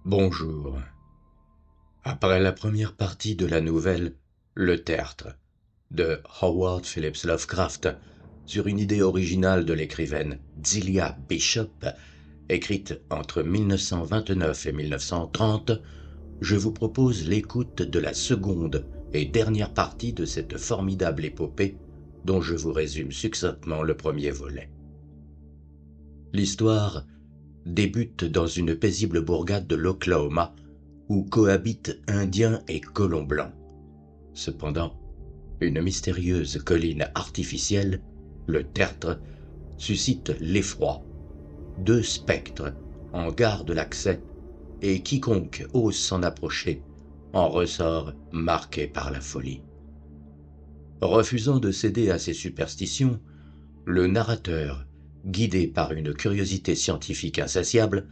Bonjour. Après la première partie de la nouvelle Le Tertre de Howard Phillips Lovecraft, sur une idée originale de l'écrivaine Delia Bishop, écrite entre 1929 et 1930, je vous propose l'écoute de la seconde et dernière partie de cette formidable épopée dont je vous résume succinctement le premier volet. L'histoire débute dans une paisible bourgade de l'Oklahoma où cohabitent Indiens et colons blancs. Cependant, une mystérieuse colline artificielle, le Tertre, suscite l'effroi. Deux spectres en gardent l'accès et quiconque ose s'en approcher en ressort marqué par la folie. Refusant de céder à ses superstitions, le narrateur, guidé par une curiosité scientifique insatiable,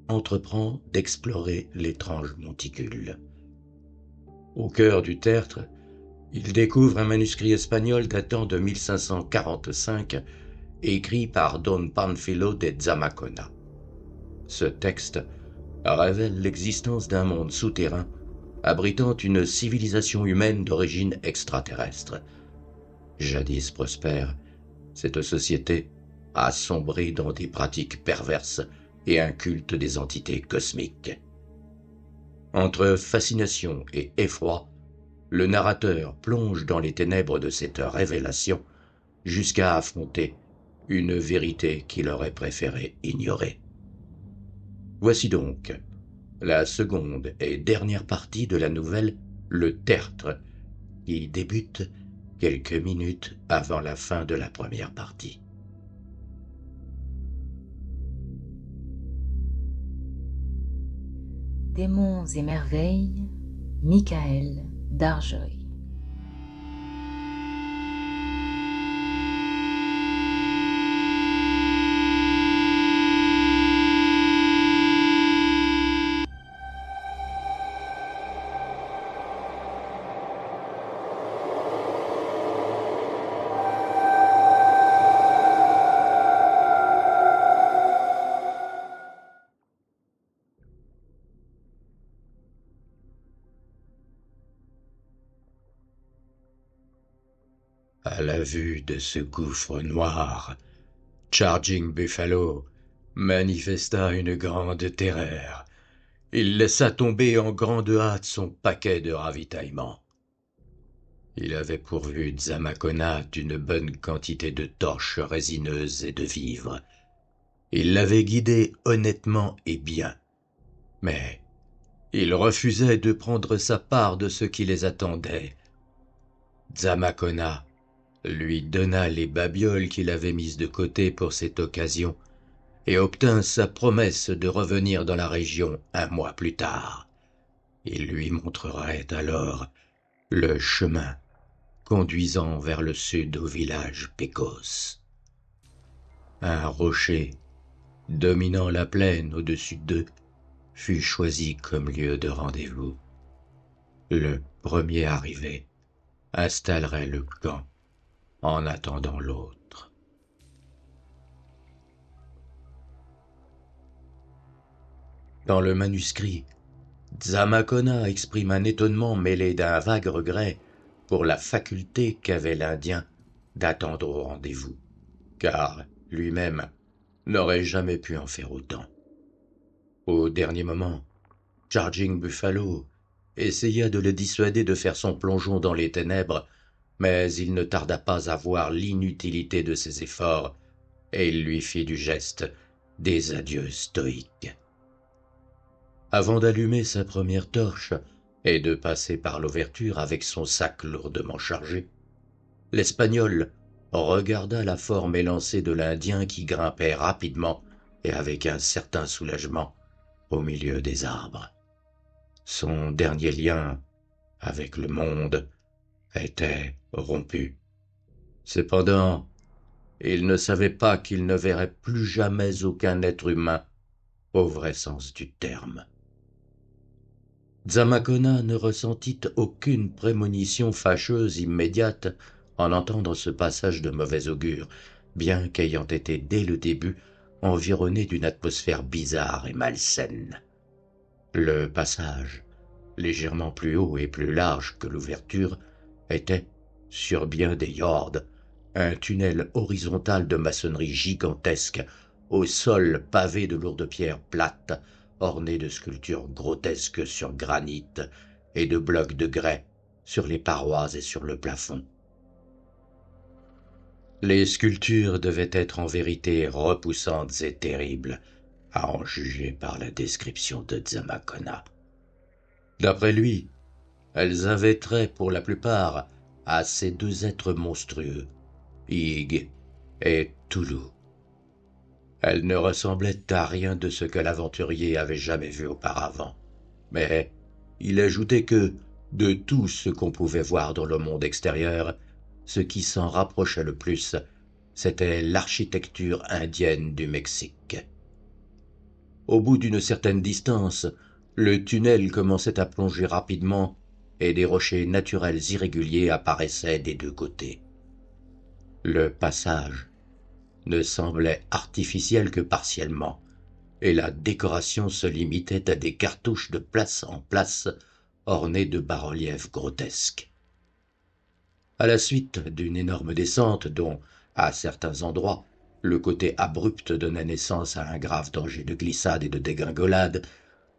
entreprend d'explorer l'étrange monticule. Au cœur du Tertre, il découvre un manuscrit espagnol datant de 1545, écrit par Don Panfilo de Zamacona. Ce texte révèle l'existence d'un monde souterrain abritant une civilisation humaine d'origine extraterrestre. Jadis prospère, cette société a sombré dans des pratiques perverses et un culte des entités cosmiques. Entre fascination et effroi, le narrateur plonge dans les ténèbres de cette révélation jusqu'à affronter une vérité qu'il aurait préféré ignorer. Voici donc la seconde et dernière partie de la nouvelle Le Tertre, qui débute quelques minutes avant la fin de la première partie. Démons et merveilles, Michael Darjoy. À la vue de ce gouffre noir, Charging Buffalo manifesta une grande terreur. Il laissa tomber en grande hâte son paquet de ravitaillement. Il avait pourvu Zamacona d'une bonne quantité de torches résineuses et de vivres. Il l'avait guidé honnêtement et bien. Mais il refusait de prendre sa part de ce qui les attendait. Zamacona lui donna les babioles qu'il avait mises de côté pour cette occasion et obtint sa promesse de revenir dans la région un mois plus tard. Il lui montrerait alors le chemin conduisant vers le sud au village Pecos. Un rocher dominant la plaine au-dessus d'eux fut choisi comme lieu de rendez-vous. Le premier arrivé installerait le camp en attendant l'autre. Dans le manuscrit, Zamacona exprime un étonnement mêlé d'un vague regret pour la faculté qu'avait l'Indien d'attendre au rendez-vous, car lui-même n'aurait jamais pu en faire autant. Au dernier moment, Charging Buffalo essaya de le dissuader de faire son plongeon dans les ténèbres, mais il ne tarda pas à voir l'inutilité de ses efforts, et il lui fit du geste des adieux stoïques. Avant d'allumer sa première torche et de passer par l'ouverture avec son sac lourdement chargé, l'Espagnol regarda la forme élancée de l'Indien qui grimpait rapidement et avec un certain soulagement au milieu des arbres. Son dernier lien avec le monde était rompu. Cependant, il ne savait pas qu'il ne verrait plus jamais aucun être humain au vrai sens du terme. Zamacona ne ressentit aucune prémonition fâcheuse immédiate en entendant ce passage de mauvais augure, bien qu'ayant été dès le début environné d'une atmosphère bizarre et malsaine. Le passage, légèrement plus haut et plus large que l'ouverture, était, sur bien des yards, un tunnel horizontal de maçonnerie gigantesque, au sol pavé de lourdes pierres plates, ornées de sculptures grotesques sur granit et de blocs de grès sur les parois et sur le plafond. Les sculptures devaient être en vérité repoussantes et terribles, à en juger par la description de Zamakona. D'après lui, elles avaient trait pour la plupart à ces deux êtres monstrueux, Ig et Tulu. Elles ne ressemblaient à rien de ce que l'aventurier avait jamais vu auparavant, mais il ajoutait que, de tout ce qu'on pouvait voir dans le monde extérieur, ce qui s'en rapprochait le plus, c'était l'architecture indienne du Mexique. Au bout d'une certaine distance, le tunnel commençait à plonger rapidement et des rochers naturels irréguliers apparaissaient des deux côtés. Le passage ne semblait artificiel que partiellement, et la décoration se limitait à des cartouches de place en place ornées de bas-reliefs grotesques. À la suite d'une énorme descente dont, à certains endroits, le côté abrupt donnait naissance à un grave danger de glissade et de dégringolade,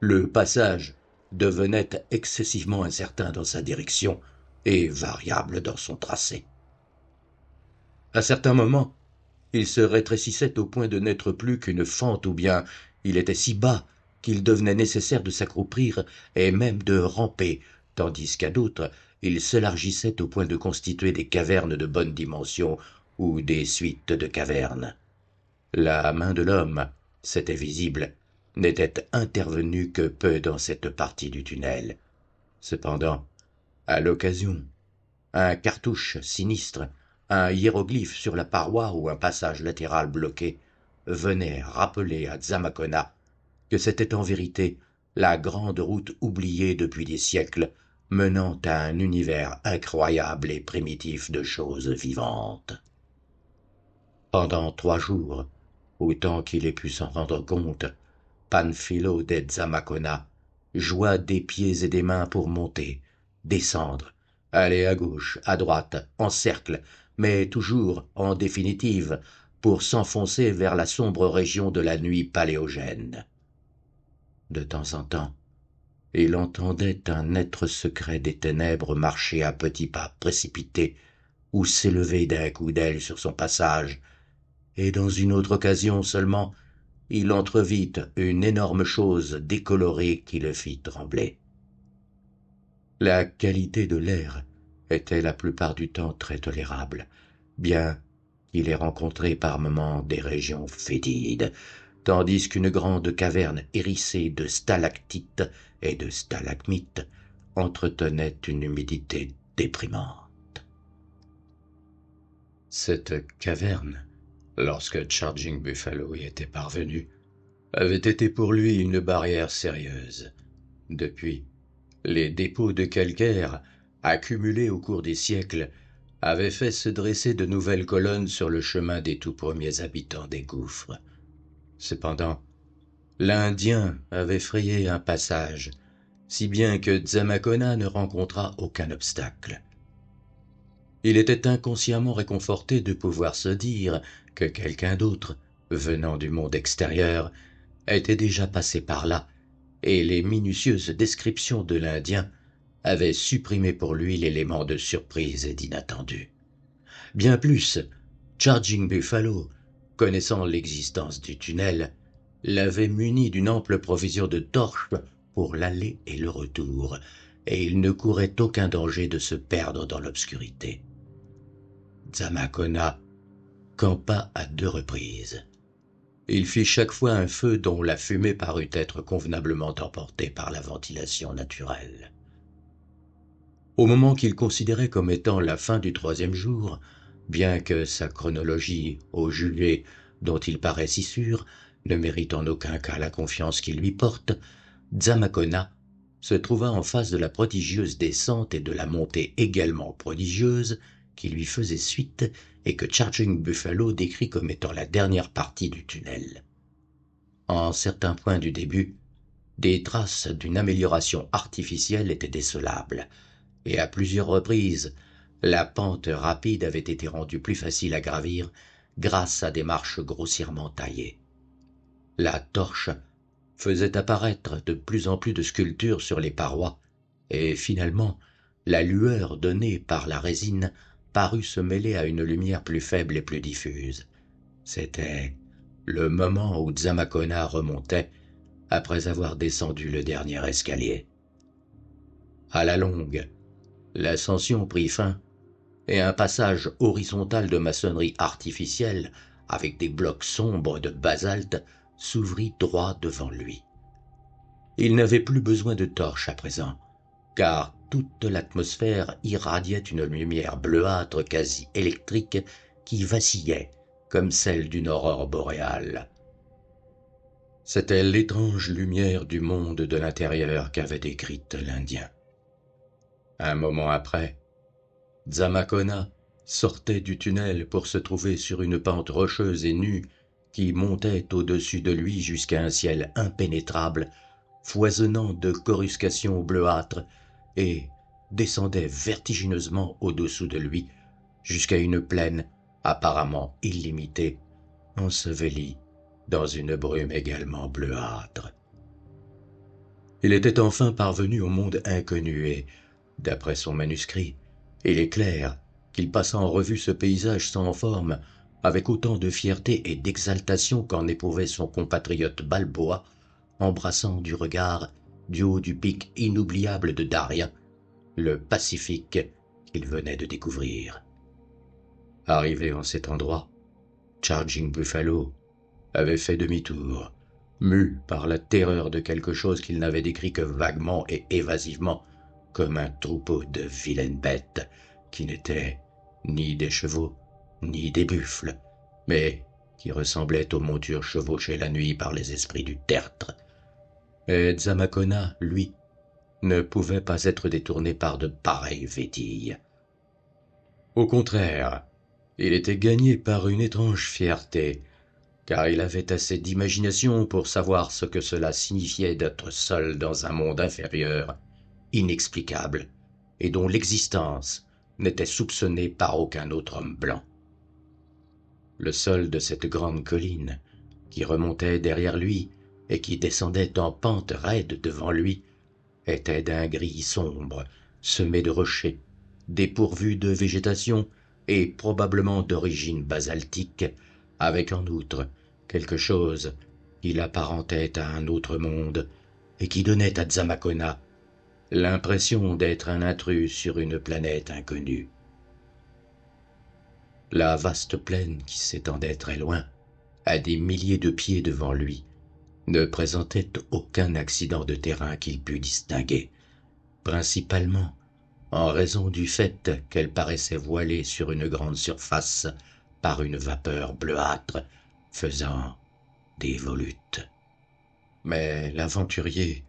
le passage devenait excessivement incertain dans sa direction et variable dans son tracé. À certains moments, il se rétrécissait au point de n'être plus qu'une fente ou bien il était si bas qu'il devenait nécessaire de s'accroupir et même de ramper, tandis qu'à d'autres, il s'élargissait au point de constituer des cavernes de bonne dimension ou des suites de cavernes. La main de l'homme, c'était visible, n'était intervenue que peu dans cette partie du tunnel. Cependant, à l'occasion, un cartouche sinistre, un hiéroglyphe sur la paroi ou un passage latéral bloqué venait rappeler à Zamakona que c'était en vérité la grande route oubliée depuis des siècles menant à un univers incroyable et primitif de choses vivantes. Pendant 3 jours, autant qu'il ait pu s'en rendre compte, Panfilo de Zamakona joua des pieds et des mains pour monter, descendre, aller à gauche, à droite, en cercle, mais toujours, en définitive, pour s'enfoncer vers la sombre région de la nuit paléogène. De temps en temps, il entendait un être secret des ténèbres marcher à petits pas précipités ou s'élever d'un coup d'aile sur son passage, et dans une autre occasion seulement, il entrevit une énorme chose décolorée qui le fit trembler. La qualité de l'air était la plupart du temps très tolérable, bien qu'il ait rencontré par moments des régions fétides, tandis qu'une grande caverne hérissée de stalactites et de stalagmites entretenait une humidité déprimante. Cette caverne, lorsque Charging Buffalo y était parvenu, avait été pour lui une barrière sérieuse. Depuis, les dépôts de calcaire, accumulés au cours des siècles, avaient fait se dresser de nouvelles colonnes sur le chemin des tout premiers habitants des gouffres. Cependant, l'Indien avait frayé un passage, si bien que Zamakona ne rencontra aucun obstacle. Il était inconsciemment réconforté de pouvoir se dire que quelqu'un d'autre, venant du monde extérieur, était déjà passé par là, et les minutieuses descriptions de l'Indien avaient supprimé pour lui l'élément de surprise et d'inattendu. Bien plus, Charging Buffalo, connaissant l'existence du tunnel, l'avait muni d'une ample provision de torches pour l'aller et le retour, et il ne courait aucun danger de se perdre dans l'obscurité. Zamakona campa à 2 reprises. Il fit chaque fois un feu dont la fumée parut être convenablement emportée par la ventilation naturelle. Au moment qu'il considérait comme étant la fin du 3e jour, bien que sa chronologie, au juger dont il paraît si sûr, ne mérite en aucun cas la confiance qu'il lui porte, Zamakona se trouva en face de la prodigieuse descente et de la montée également prodigieuse qui lui faisait suite et que Charging Buffalo décrit comme étant la dernière partie du tunnel. En certains points du début, des traces d'une amélioration artificielle étaient décelables, et à plusieurs reprises, la pente rapide avait été rendue plus facile à gravir grâce à des marches grossièrement taillées. La torche faisait apparaître de plus en plus de sculptures sur les parois, et finalement, la lueur donnée par la résine parut se mêler à une lumière plus faible et plus diffuse. C'était le moment où Zamakona remontait après avoir descendu le dernier escalier. À la longue, l'ascension prit fin et un passage horizontal de maçonnerie artificielle avec des blocs sombres de basalte s'ouvrit droit devant lui. Il n'avait plus besoin de torche à présent, car toute l'atmosphère irradiait une lumière bleuâtre quasi électrique qui vacillait comme celle d'une aurore boréale. C'était l'étrange lumière du monde de l'intérieur qu'avait décrite l'Indien. Un moment après, Zamakona sortait du tunnel pour se trouver sur une pente rocheuse et nue qui montait au-dessus de lui jusqu'à un ciel impénétrable, foisonnant de coruscations bleuâtres, et descendait vertigineusement au-dessous de lui jusqu'à une plaine apparemment illimitée, ensevelie dans une brume également bleuâtre. Il était enfin parvenu au monde inconnu et, d'après son manuscrit, il est clair qu'il passa en revue ce paysage sans forme avec autant de fierté et d'exaltation qu'en éprouvait son compatriote Balboa, embrassant du regard, du haut du pic inoubliable de Darien, le Pacifique qu'il venait de découvrir. Arrivé en cet endroit, Charging Buffalo avait fait demi-tour, mu par la terreur de quelque chose qu'il n'avait décrit que vaguement et évasivement, comme un troupeau de vilaines bêtes qui n'étaient ni des chevaux, ni des buffles, mais qui ressemblaient aux montures chevauchées la nuit par les esprits du tertre. Et Zamakona, lui, ne pouvait pas être détourné par de pareilles vétilles. Au contraire, il était gagné par une étrange fierté, car il avait assez d'imagination pour savoir ce que cela signifiait d'être seul dans un monde inférieur, inexplicable, et dont l'existence n'était soupçonnée par aucun autre homme blanc. Le sol de cette grande colline, qui remontait derrière lui et qui descendait en pente raide devant lui, était d'un gris sombre, semé de rochers, dépourvu de végétation et probablement d'origine basaltique, avec en outre quelque chose qui l'apparentait à un autre monde et qui donnait à Zamakona l'impression d'être un intrus sur une planète inconnue. La vaste plaine qui s'étendait très loin, à des milliers de pieds devant lui, ne présentait aucun accident de terrain qu'il pût distinguer, principalement en raison du fait qu'elle paraissait voilée sur une grande surface par une vapeur bleuâtre faisant des volutes. Mais l'aventurier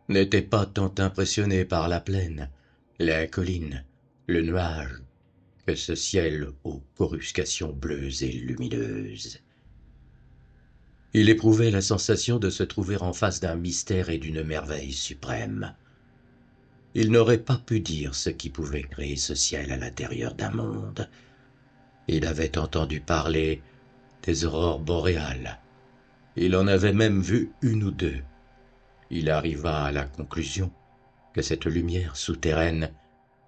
n'était pas tant impressionné par la plaine, la colline, le nuage, que ce ciel aux coruscations bleues et lumineuses. Il éprouvait la sensation de se trouver en face d'un mystère et d'une merveille suprême. Il n'aurait pas pu dire ce qui pouvait créer ce ciel à l'intérieur d'un monde. Il avait entendu parler des aurores boréales. Il en avait même vu une ou deux. Il arriva à la conclusion que cette lumière souterraine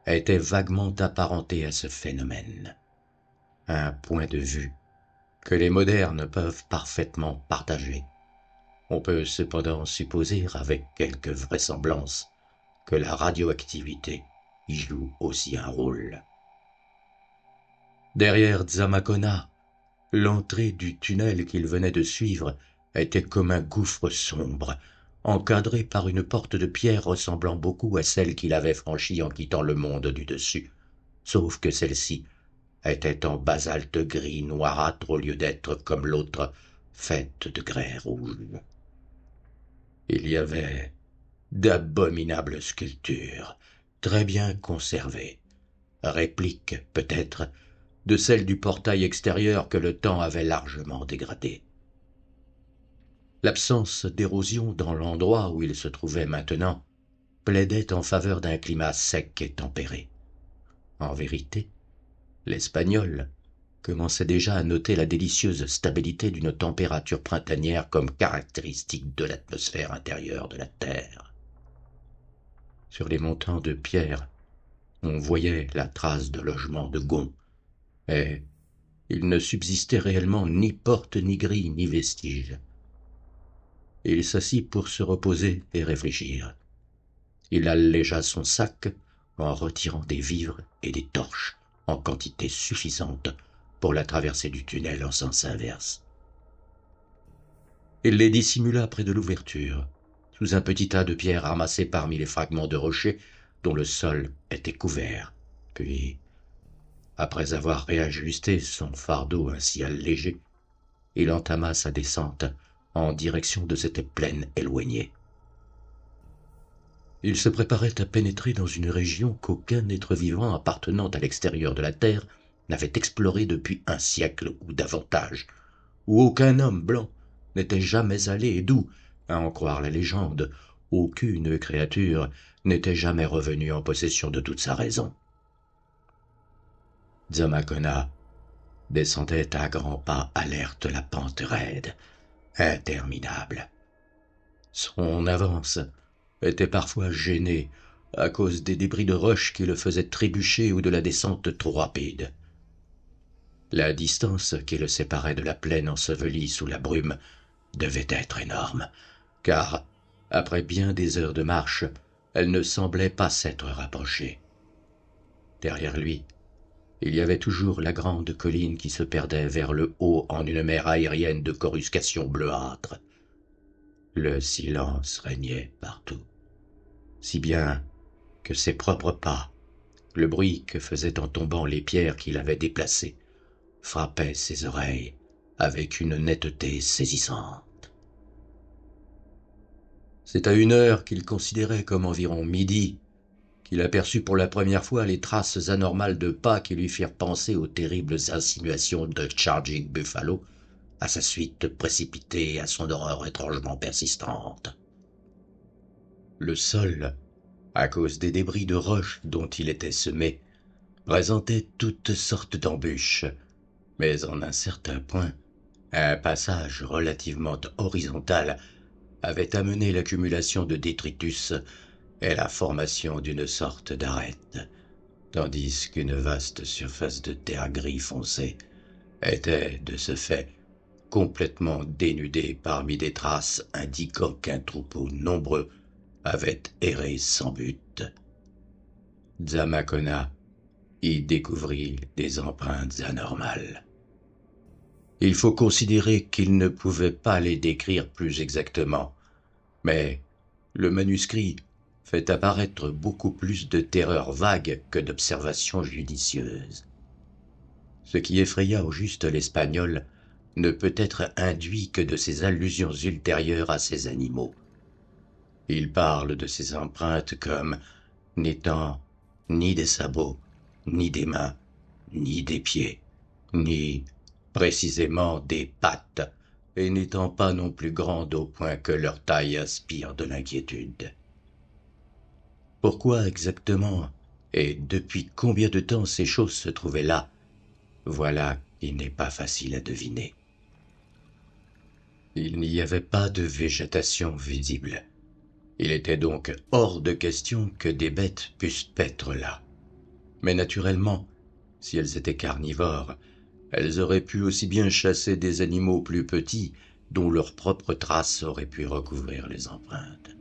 était vaguement apparentée à ce phénomène. Un point de vue que les modernes peuvent parfaitement partager. On peut cependant supposer avec quelque vraisemblance que la radioactivité y joue aussi un rôle. Derrière Zamakona, l'entrée du tunnel qu'il venait de suivre était comme un gouffre sombre, encadré par une porte de pierre ressemblant beaucoup à celle qu'il avait franchie en quittant le monde du dessus, sauf que celle-ci était en basalte gris noirâtre au lieu d'être, comme l'autre, faite de grès rouge. Il y avait d'abominables sculptures, très bien conservées, répliques peut-être de celles du portail extérieur que le temps avait largement dégradé. L'absence d'érosion dans l'endroit où il se trouvait maintenant plaidait en faveur d'un climat sec et tempéré. En vérité, l'Espagnol commençait déjà à noter la délicieuse stabilité d'une température printanière comme caractéristique de l'atmosphère intérieure de la Terre. Sur les montants de pierre, on voyait la trace de logements de gonds, et il ne subsistait réellement ni porte, ni grille, ni vestige. Il s'assit pour se reposer et réfléchir. Il allégea son sac en retirant des vivres et des torches en quantité suffisante pour la traversée du tunnel en sens inverse. Il les dissimula près de l'ouverture, sous un petit tas de pierres ramassées parmi les fragments de rochers dont le sol était couvert. Puis, après avoir réajusté son fardeau ainsi allégé, il entama sa descente en direction de cette plaine éloignée. Il se préparait à pénétrer dans une région qu'aucun être vivant appartenant à l'extérieur de la Terre n'avait explorée depuis un siècle ou davantage, où aucun homme blanc n'était jamais allé et d'où, à en croire la légende, aucune créature n'était jamais revenue en possession de toute sa raison. Dhammakona descendait à grands pas alerte la pente raide, interminable. Son avance était parfois gêné à cause des débris de roches qui le faisaient trébucher ou de la descente trop rapide. La distance qui le séparait de la plaine ensevelie sous la brume devait être énorme, car, après bien des heures de marche, elle ne semblait pas s'être rapprochée. Derrière lui, il y avait toujours la grande colline qui se perdait vers le haut en une mer aérienne de coruscations bleuâtres. Le silence régnait partout, si bien que ses propres pas, le bruit que faisaient en tombant les pierres qu'il avait déplacées, frappaient ses oreilles avec une netteté saisissante. C'est à une heure qu'il considérait comme environ midi qu'il aperçut pour la première fois les traces anormales de pas qui lui firent penser aux terribles insinuations de Charging Buffalo, à sa suite précipitée et à son horreur étrangement persistante. Le sol, à cause des débris de roches dont il était semé, présentait toutes sortes d'embûches, mais en un certain point, un passage relativement horizontal avait amené l'accumulation de détritus et la formation d'une sorte d'arête, tandis qu'une vaste surface de terre gris foncé était, de ce fait, complètement dénudée parmi des traces indiquant qu'un troupeau nombreux avait erré sans but. Dhammakona y découvrit des empreintes anormales. Il faut considérer qu'il ne pouvait pas les décrire plus exactement, mais le manuscrit fait apparaître beaucoup plus de terreurs vagues que d'observations judicieuses. Ce qui effraya au juste l'Espagnol ne peut être induit que de ses allusions ultérieures à ces animaux. Il parle de ces empreintes comme n'étant ni des sabots, ni des mains, ni des pieds, ni, précisément, des pattes, et n'étant pas non plus grandes au point que leur taille inspire de l'inquiétude. Pourquoi exactement et depuis combien de temps ces choses se trouvaient là, voilà qui n'est pas facile à deviner. Il n'y avait pas de végétation visible. Il était donc hors de question que des bêtes pussent paître là. Mais naturellement, si elles étaient carnivores, elles auraient pu aussi bien chasser des animaux plus petits dont leurs propres traces auraient pu recouvrir les empreintes.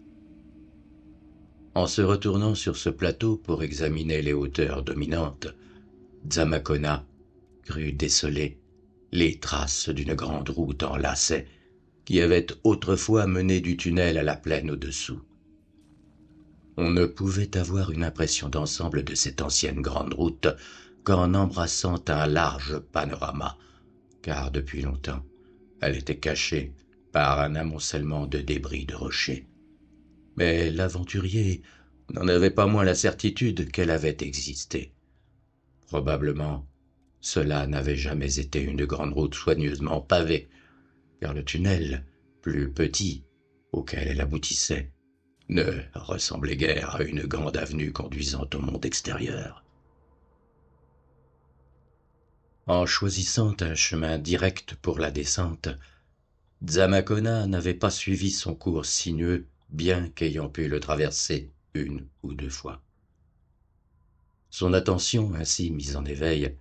En se retournant sur ce plateau pour examiner les hauteurs dominantes, Dhammakona crut déceler les traces d'une grande route en lacets qui avait autrefois mené du tunnel à la plaine au-dessous. On ne pouvait avoir une impression d'ensemble de cette ancienne grande route qu'en embrassant un large panorama, car depuis longtemps, elle était cachée par un amoncellement de débris de rochers. Mais l'aventurier n'en avait pas moins la certitude qu'elle avait existé. Probablement, cela n'avait jamais été une grande route soigneusement pavée, car le tunnel plus petit, auquel elle aboutissait, ne ressemblait guère à une grande avenue conduisant au monde extérieur. En choisissant un chemin direct pour la descente, Dzamakona n'avait pas suivi son cours sinueux, bien qu'ayant pu le traverser une ou deux fois. Son attention ainsi mise en éveil,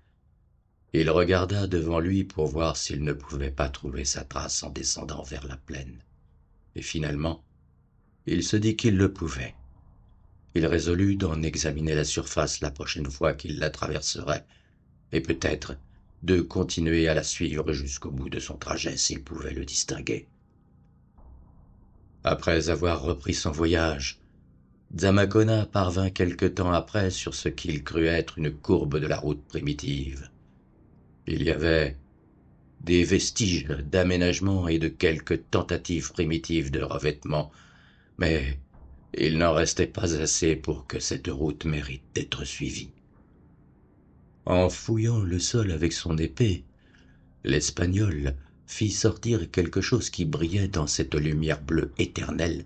il regarda devant lui pour voir s'il ne pouvait pas trouver sa trace en descendant vers la plaine. Et finalement, il se dit qu'il le pouvait. Il résolut d'en examiner la surface la prochaine fois qu'il la traverserait, et peut-être de continuer à la suivre jusqu'au bout de son trajet s'il pouvait le distinguer. Après avoir repris son voyage, Dzamakona parvint quelque temps après sur ce qu'il crut être une courbe de la route primitive. Il y avait des vestiges d'aménagement et de quelques tentatives primitives de revêtement, mais il n'en restait pas assez pour que cette route mérite d'être suivie. En fouillant le sol avec son épée, l'Espagnol fit sortir quelque chose qui brillait dans cette lumière bleue éternelle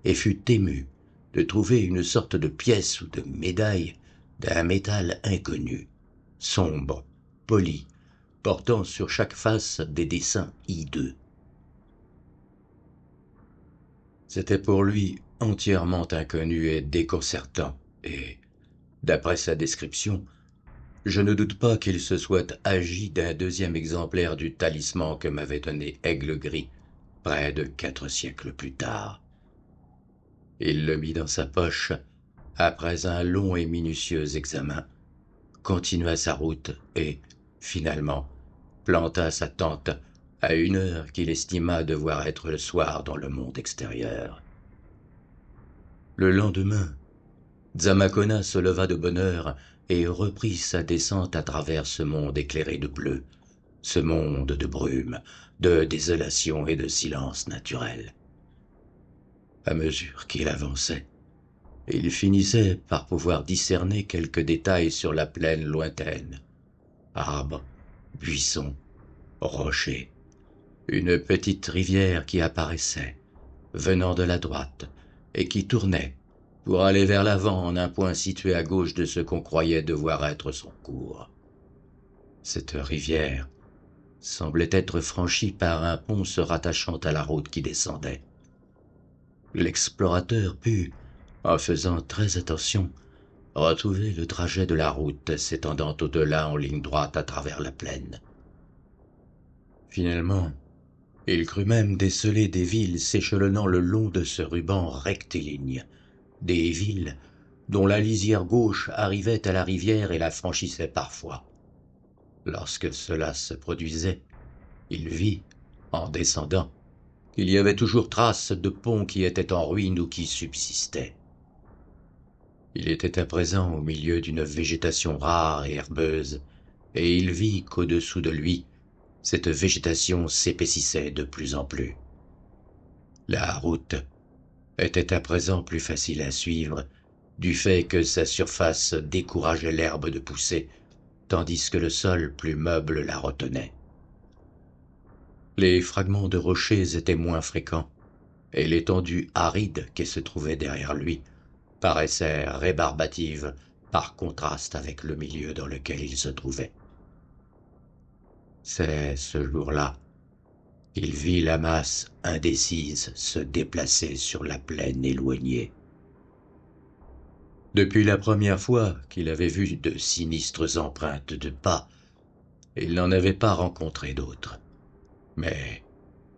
et fut ému de trouver une sorte de pièce ou de médaille d'un métal inconnu, sombre, poli, portant sur chaque face des dessins hideux. C'était pour lui entièrement inconnu et déconcertant, et, d'après sa description, je ne doute pas qu'il se soit agi d'un deuxième exemplaire du talisman que m'avait donné Aigle Gris près de 4 siècles plus tard. Il le mit dans sa poche après un long et minutieux examen, continua sa route et, finalement, planta sa tente à une heure qu'il estima devoir être le soir dans le monde extérieur. Le lendemain, Dzamakona se leva de bonne heure et reprit sa descente à travers ce monde éclairé de bleu, ce monde de brume, de désolation et de silence naturel. À mesure qu'il avançait, il finissait par pouvoir discerner quelques détails sur la plaine lointaine. Arbres, buissons, rochers, une petite rivière qui apparaissait, venant de la droite, et qui tournait pour aller vers l'avant en un point situé à gauche de ce qu'on croyait devoir être son cours. Cette rivière semblait être franchie par un pont se rattachant à la route qui descendait. L'explorateur put, en faisant très attention, retrouver le trajet de la route s'étendant au-delà en ligne droite à travers la plaine. Finalement, il crut même déceler des villes s'échelonnant le long de ce ruban rectiligne, des villes dont la lisière gauche arrivait à la rivière et la franchissait parfois. Lorsque cela se produisait, il vit, en descendant, qu'il y avait toujours trace de ponts qui étaient en ruine ou qui subsistaient. Il était à présent au milieu d'une végétation rare et herbeuse, et il vit qu'au-dessous de lui, cette végétation s'épaississait de plus en plus. La route était à présent plus facile à suivre, du fait que sa surface décourageait l'herbe de pousser, tandis que le sol plus meuble la retenait. Les fragments de rochers étaient moins fréquents, et l'étendue aride qui se trouvait derrière lui paraissait rébarbative par contraste avec le milieu dans lequel il se trouvait. C'est ce jour-là qu'il vit la masse indécise se déplacer sur la plaine éloignée. Depuis la première fois qu'il avait vu de sinistres empreintes de pas, il n'en avait pas rencontré d'autres. Mais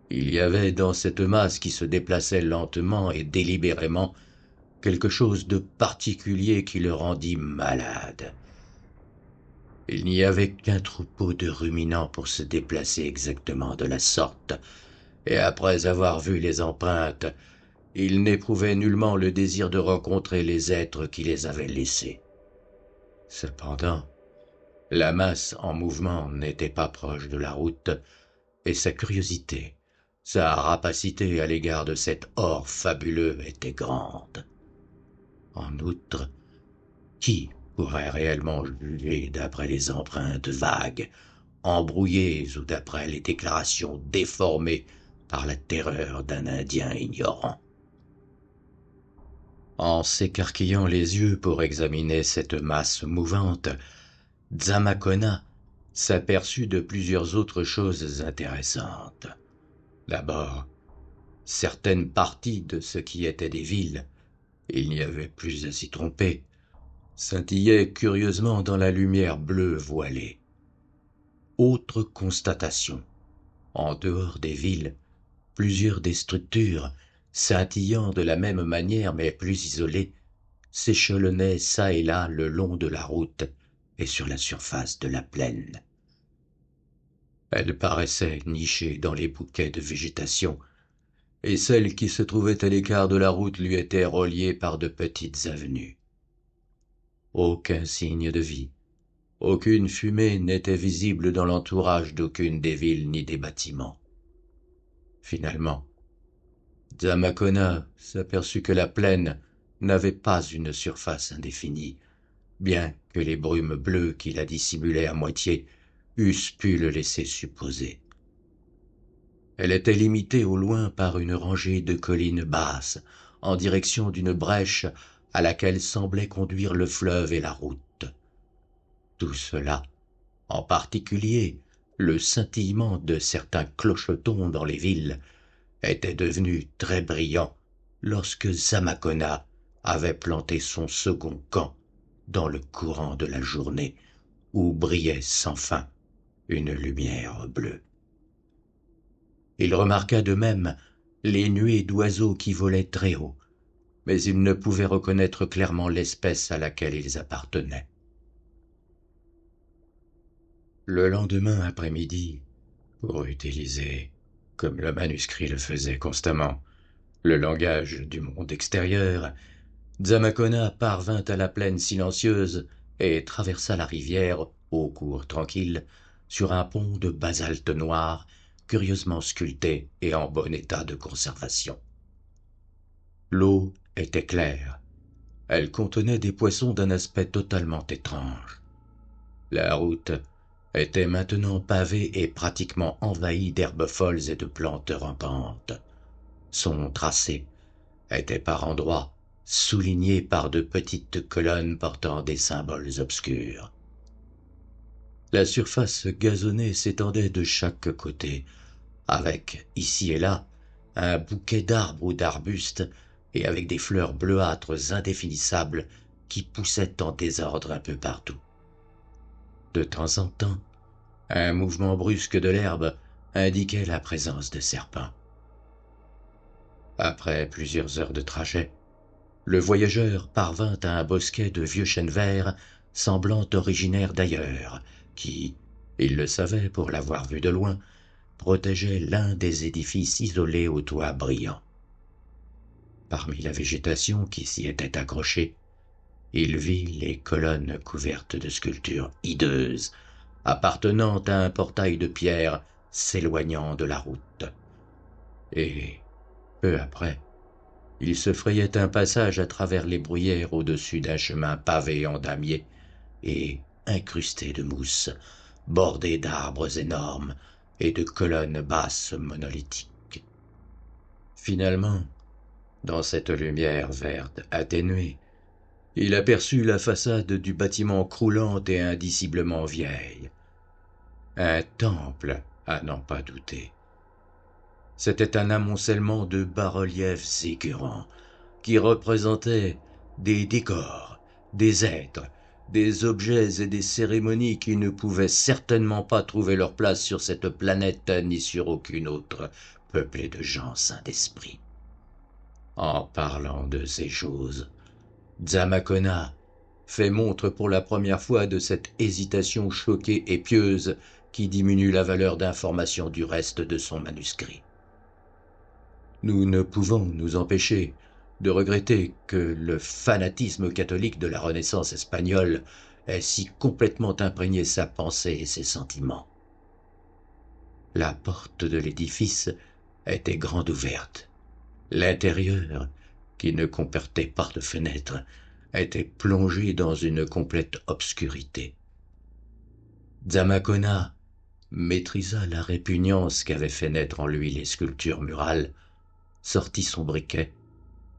il y avait dans cette masse qui se déplaçait lentement et délibérément quelque chose de particulier qui le rendit malade. Il n'y avait qu'un troupeau de ruminants pour se déplacer exactement de la sorte, et après avoir vu les empreintes, il n'éprouvait nullement le désir de rencontrer les êtres qui les avaient laissés. Cependant, la masse en mouvement n'était pas proche de la route, et sa curiosité, sa rapacité à l'égard de cet or fabuleux était grande. En outre, qui pourrait réellement juger d'après les empreintes vagues, embrouillées ou d'après les déclarations déformées par la terreur d'un Indien ignorant. En s'écarquillant les yeux pour examiner cette masse mouvante, Dzamakona s'aperçut de plusieurs autres choses intéressantes. D'abord, certaines parties de ce qui était des villes, il n'y avait plus à s'y tromper, scintillaient curieusement dans la lumière bleue voilée. Autre constatation, en dehors des villes, plusieurs des structures, scintillant de la même manière mais plus isolées, s'échelonnaient çà et là le long de la route et sur la surface de la plaine. Elles paraissaient nichées dans les bouquets de végétation, et celles qui se trouvaient à l'écart de la route lui étaient reliées par de petites avenues. Aucun signe de vie, aucune fumée n'était visible dans l'entourage d'aucune des villes ni des bâtiments. Finalement, Dzamakona s'aperçut que la plaine n'avait pas une surface indéfinie, bien que les brumes bleues qui la dissimulaient à moitié eussent pu le laisser supposer. Elle était limitée au loin par une rangée de collines basses, en direction d'une brèche à laquelle semblaient conduire le fleuve et la route. Tout cela, en particulier le scintillement de certains clochetons dans les villes, était devenu très brillant lorsque Dzamakona avait planté son second camp dans le courant de la journée où brillait sans fin une lumière bleue. Il remarqua de même les nuées d'oiseaux qui volaient très haut, mais il ne pouvait reconnaître clairement l'espèce à laquelle ils appartenaient. Le lendemain après-midi, pour utiliser, comme le manuscrit le faisait constamment, le langage du monde extérieur, Dzamakona parvint à la plaine silencieuse et traversa la rivière, au cours tranquille, sur un pont de basalte noir, curieusement sculpté et en bon état de conservation. L'eau était claire. Elle contenait des poissons d'un aspect totalement étrange. La route était maintenant pavée et pratiquement envahie d'herbes folles et de plantes rampantes. Son tracé était par endroits souligné par de petites colonnes portant des symboles obscurs. La surface gazonnée s'étendait de chaque côté, avec, ici et là, un bouquet d'arbres ou d'arbustes et avec des fleurs bleuâtres indéfinissables qui poussaient en désordre un peu partout. De temps en temps, un mouvement brusque de l'herbe indiquait la présence de serpents. Après plusieurs heures de trajet, le voyageur parvint à un bosquet de vieux chênes verts semblant originaires d'ailleurs, qui, il le savait pour l'avoir vu de loin, protégeait l'un des édifices isolés aux toits brillants. Parmi la végétation qui s'y était accrochée, il vit les colonnes couvertes de sculptures hideuses, appartenant à un portail de pierre s'éloignant de la route. Et, peu après, il se frayait un passage à travers les bruyères au-dessus d'un chemin pavé en damier et incrusté de mousse, bordé d'arbres énormes et de colonnes basses monolithiques. Finalement, dans cette lumière verte atténuée, il aperçut la façade du bâtiment croulante et indiciblement vieille. Un temple, à n'en pas douter. C'était un amoncellement de bas-reliefs écœurants qui représentaient des décors, des êtres, des objets et des cérémonies qui ne pouvaient certainement pas trouver leur place sur cette planète ni sur aucune autre peuplée de gens sains d'esprit. En parlant de ces choses, Dzamakona fait montre pour la première fois de cette hésitation choquée et pieuse qui diminue la valeur d'information du reste de son manuscrit. Nous ne pouvons nous empêcher de regretter que le fanatisme catholique de la Renaissance espagnole ait si complètement imprégné sa pensée et ses sentiments. La porte de l'édifice était grande ouverte. L'intérieur, qui ne comportait pas de fenêtre, était plongé dans une complète obscurité. Dzamakona maîtrisa la répugnance qu'avaient fait naître en lui les sculptures murales, sortit son briquet,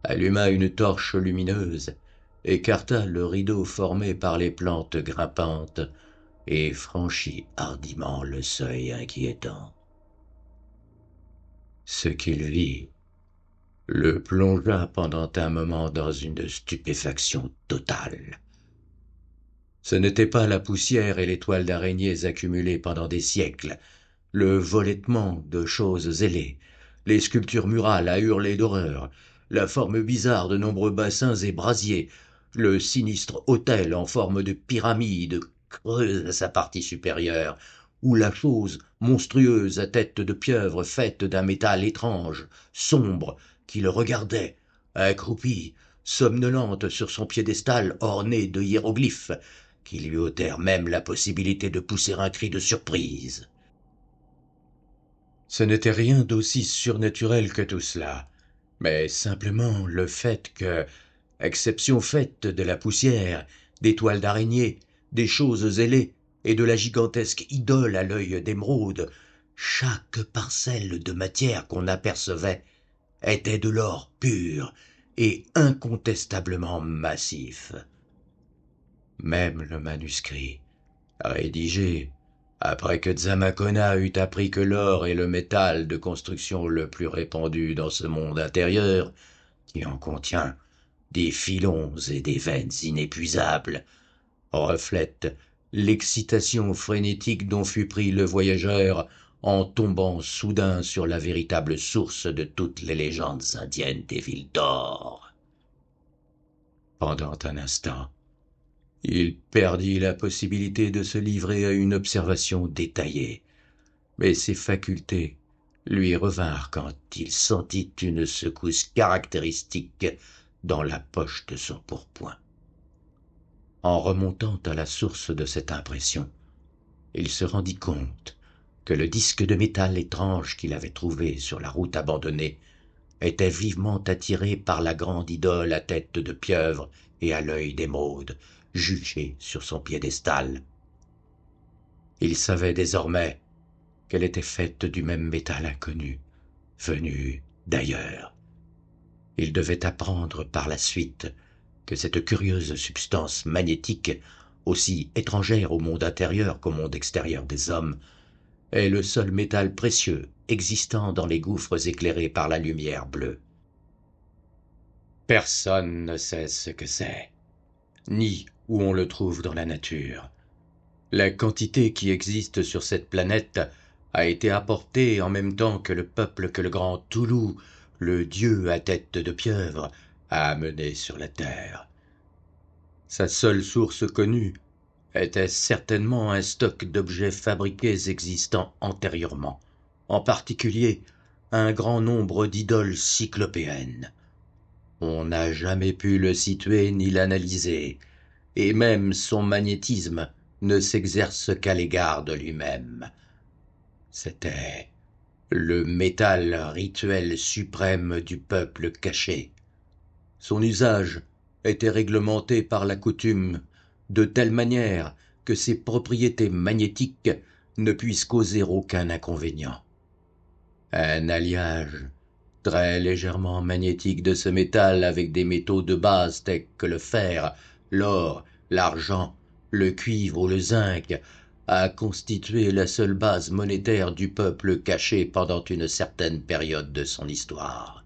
alluma une torche lumineuse, écarta le rideau formé par les plantes grimpantes et franchit hardiment le seuil inquiétant. Ce qu'il vit le plongea pendant un moment dans une stupéfaction totale. Ce n'était pas la poussière et les toiles d'araignées accumulées pendant des siècles, le volettement de choses ailées, les sculptures murales à hurler d'horreur, la forme bizarre de nombreux bassins et brasiers, le sinistre autel en forme de pyramide creuse à sa partie supérieure, ou la chose monstrueuse à tête de pieuvre faite d'un métal étrange, sombre, qui le regardait, accroupie, somnolente sur son piédestal orné de hiéroglyphes, qui lui ôtèrent même la possibilité de pousser un cri de surprise. Ce n'était rien d'aussi surnaturel que tout cela, mais simplement le fait que, exception faite de la poussière, des toiles d'araignée, des choses ailées et de la gigantesque idole à l'œil d'émeraude, chaque parcelle de matière qu'on apercevait était de l'or pur et incontestablement massif. Même le manuscrit, rédigé après que Zamakona eut appris que l'or est le métal de construction le plus répandu dans ce monde intérieur, qui en contient des filons et des veines inépuisables, reflète l'excitation frénétique dont fut pris le voyageur en tombant soudain sur la véritable source de toutes les légendes indiennes des villes d'or. Pendant un instant, il perdit la possibilité de se livrer à une observation détaillée, mais ses facultés lui revinrent quand il sentit une secousse caractéristique dans la poche de son pourpoint. En remontant à la source de cette impression, il se rendit compte que le disque de métal étrange qu'il avait trouvé sur la route abandonnée était vivement attiré par la grande idole à tête de pieuvre et à l'œil d'émeraude, juchée sur son piédestal. Il savait désormais qu'elle était faite du même métal inconnu, venu d'ailleurs. Il devait apprendre par la suite que cette curieuse substance magnétique, aussi étrangère au monde intérieur qu'au monde extérieur des hommes, est le seul métal précieux existant dans les gouffres éclairés par la lumière bleue. Personne ne sait ce que c'est, ni où on le trouve dans la nature. La quantité qui existe sur cette planète a été apportée en même temps que le peuple que le grand Toulou, le dieu à tête de pieuvre, a amené sur la terre. Sa seule source connue était certainement un stock d'objets fabriqués existant antérieurement, en particulier un grand nombre d'idoles cyclopéennes. On n'a jamais pu le situer ni l'analyser, et même son magnétisme ne s'exerce qu'à l'égard de lui-même. C'était le métal rituel suprême du peuple caché. Son usage était réglementé par la coutume, de telle manière que ses propriétés magnétiques ne puissent causer aucun inconvénient. Un alliage très légèrement magnétique de ce métal avec des métaux de base tels que le fer, l'or, l'argent, le cuivre ou le zinc a constitué la seule base monétaire du peuple caché pendant une certaine période de son histoire.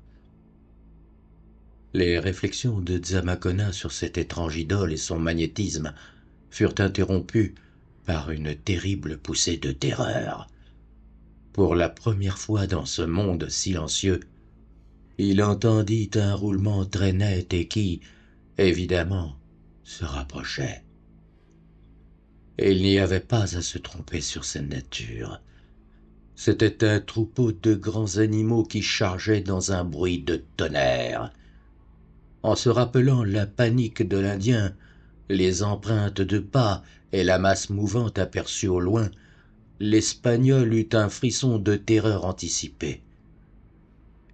Les réflexions de Zamakona sur cette étrange idole et son magnétisme furent interrompues par une terrible poussée de terreur. Pour la première fois dans ce monde silencieux, il entendit un roulement très net et qui, évidemment, se rapprochait. Et il n'y avait pas à se tromper sur cette nature. C'était un troupeau de grands animaux qui chargeaient dans un bruit de tonnerre. En se rappelant la panique de l'Indien, les empreintes de pas et la masse mouvante aperçue au loin, l'Espagnol eut un frisson de terreur anticipée.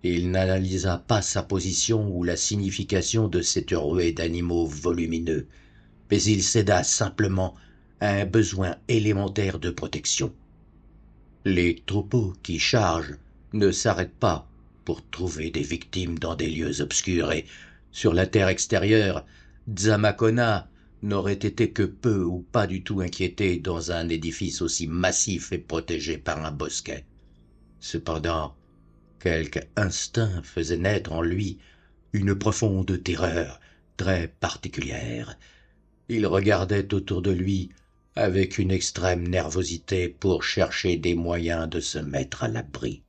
Il n'analysa pas sa position ou la signification de cette ruée d'animaux volumineux, mais il céda simplement à un besoin élémentaire de protection. Les troupeaux qui chargent ne s'arrêtent pas pour trouver des victimes dans des lieux obscurs et, sur la terre extérieure, Dzamakona n'aurait été que peu ou pas du tout inquiété dans un édifice aussi massif et protégé par un bosquet. Cependant, quelque instinct faisait naître en lui une profonde terreur très particulière. Il regardait autour de lui avec une extrême nervosité pour chercher des moyens de se mettre à l'abri.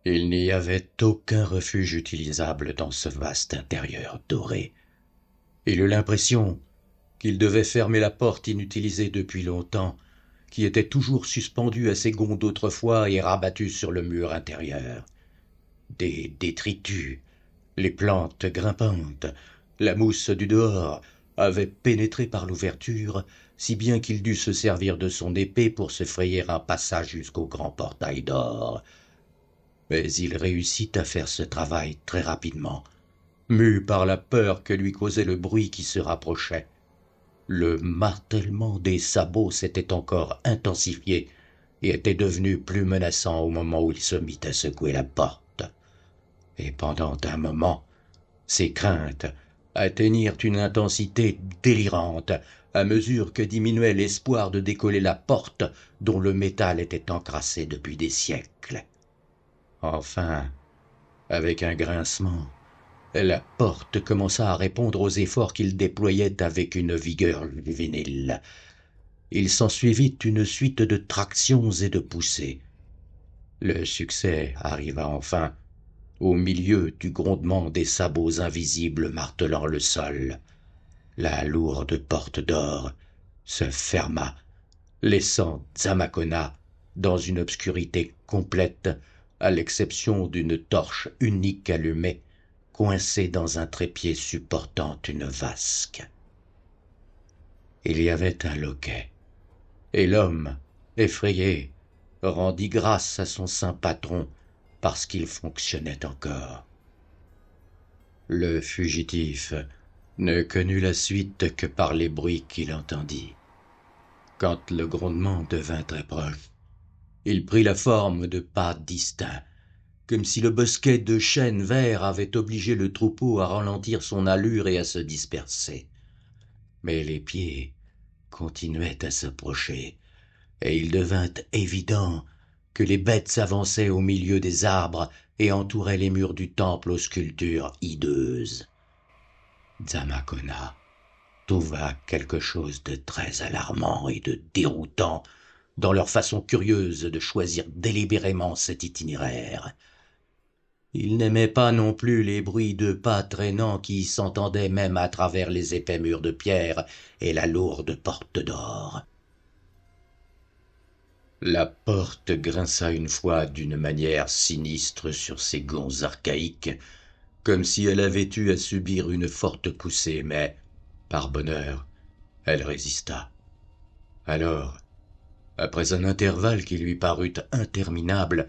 Il n'y avait aucun refuge utilisable dans ce vaste intérieur doré. Il eut l'impression qu'il devait fermer la porte inutilisée depuis longtemps, qui était toujours suspendue à ses gonds d'autrefois et rabattue sur le mur intérieur. Des détritus, les plantes grimpantes, la mousse du dehors avaient pénétré par l'ouverture, si bien qu'il dut se servir de son épée pour se frayer un passage jusqu'au grand portail d'or. Mais il réussit à faire ce travail très rapidement, mu par la peur que lui causait le bruit qui se rapprochait. Le martèlement des sabots s'était encore intensifié et était devenu plus menaçant au moment où il se mit à secouer la porte. Et pendant un moment, ses craintes atteignirent une intensité délirante à mesure que diminuait l'espoir de décoller la porte dont le métal était encrassé depuis des siècles. Enfin, avec un grincement, la porte commença à répondre aux efforts qu'il déployait avec une vigueur juvénile. Il s'ensuivit une suite de tractions et de poussées. Le succès arriva enfin, au milieu du grondement des sabots invisibles martelant le sol. La lourde porte d'or se ferma, laissant Dzamakona dans une obscurité complète, à l'exception d'une torche unique allumée, coincée dans un trépied supportant une vasque. Il y avait un loquet, et l'homme, effrayé, rendit grâce à son saint patron parce qu'il fonctionnait encore. Le fugitif ne connut la suite que par les bruits qu'il entendit. Quand le grondement devint très proche, il prit la forme de pas distincts, comme si le bosquet de chênes verts avait obligé le troupeau à ralentir son allure et à se disperser. Mais les pieds continuaient à s'approcher, et il devint évident que les bêtes s'avançaient au milieu des arbres et entouraient les murs du temple aux sculptures hideuses. Dzamakona trouva quelque chose de très alarmant et de déroutant dans leur façon curieuse de choisir délibérément cet itinéraire. Il n'aimait pas non plus les bruits de pas traînants qui s'entendaient même à travers les épais murs de pierre et la lourde porte d'or. La porte grinça une fois d'une manière sinistre sur ses gonds archaïques, comme si elle avait eu à subir une forte poussée, mais, par bonheur, elle résista. Alors, après un intervalle qui lui parut interminable,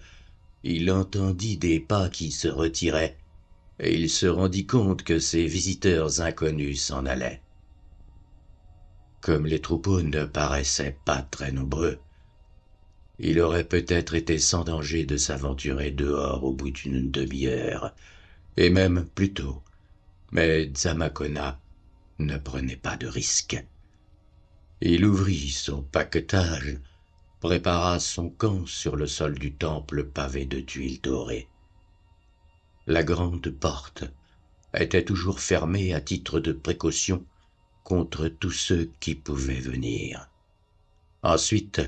il entendit des pas qui se retiraient, et il se rendit compte que ses visiteurs inconnus s'en allaient. Comme les troupeaux ne paraissaient pas très nombreux, il aurait peut-être été sans danger de s'aventurer dehors au bout d'une demi-heure, et même plus tôt, mais Dzamakona ne prenait pas de risque. Il ouvrit son paquetage, prépara son camp sur le sol du temple pavé de tuiles dorées. La grande porte était toujours fermée à titre de précaution contre tous ceux qui pouvaient venir. Ensuite,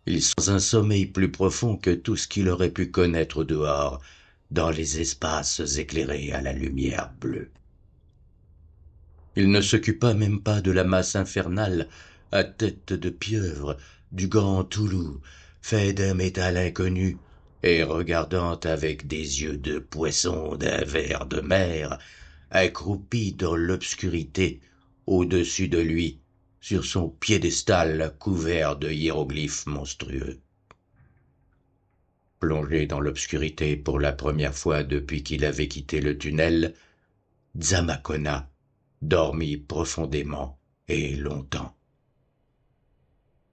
il sans un sommeil plus profond que tout ce qu'il aurait pu connaître dehors, dans les espaces éclairés à la lumière bleue. Il ne s'occupa même pas de la masse infernale à tête de pieuvre du grand Toulou, fait d'un métal inconnu et regardant avec des yeux de poisson d'un ver de mer, accroupi dans l'obscurité au-dessus de lui, sur son piédestal couvert de hiéroglyphes monstrueux. Plongé dans l'obscurité pour la première fois depuis qu'il avait quitté le tunnel, Dzamakona dormit profondément et longtemps.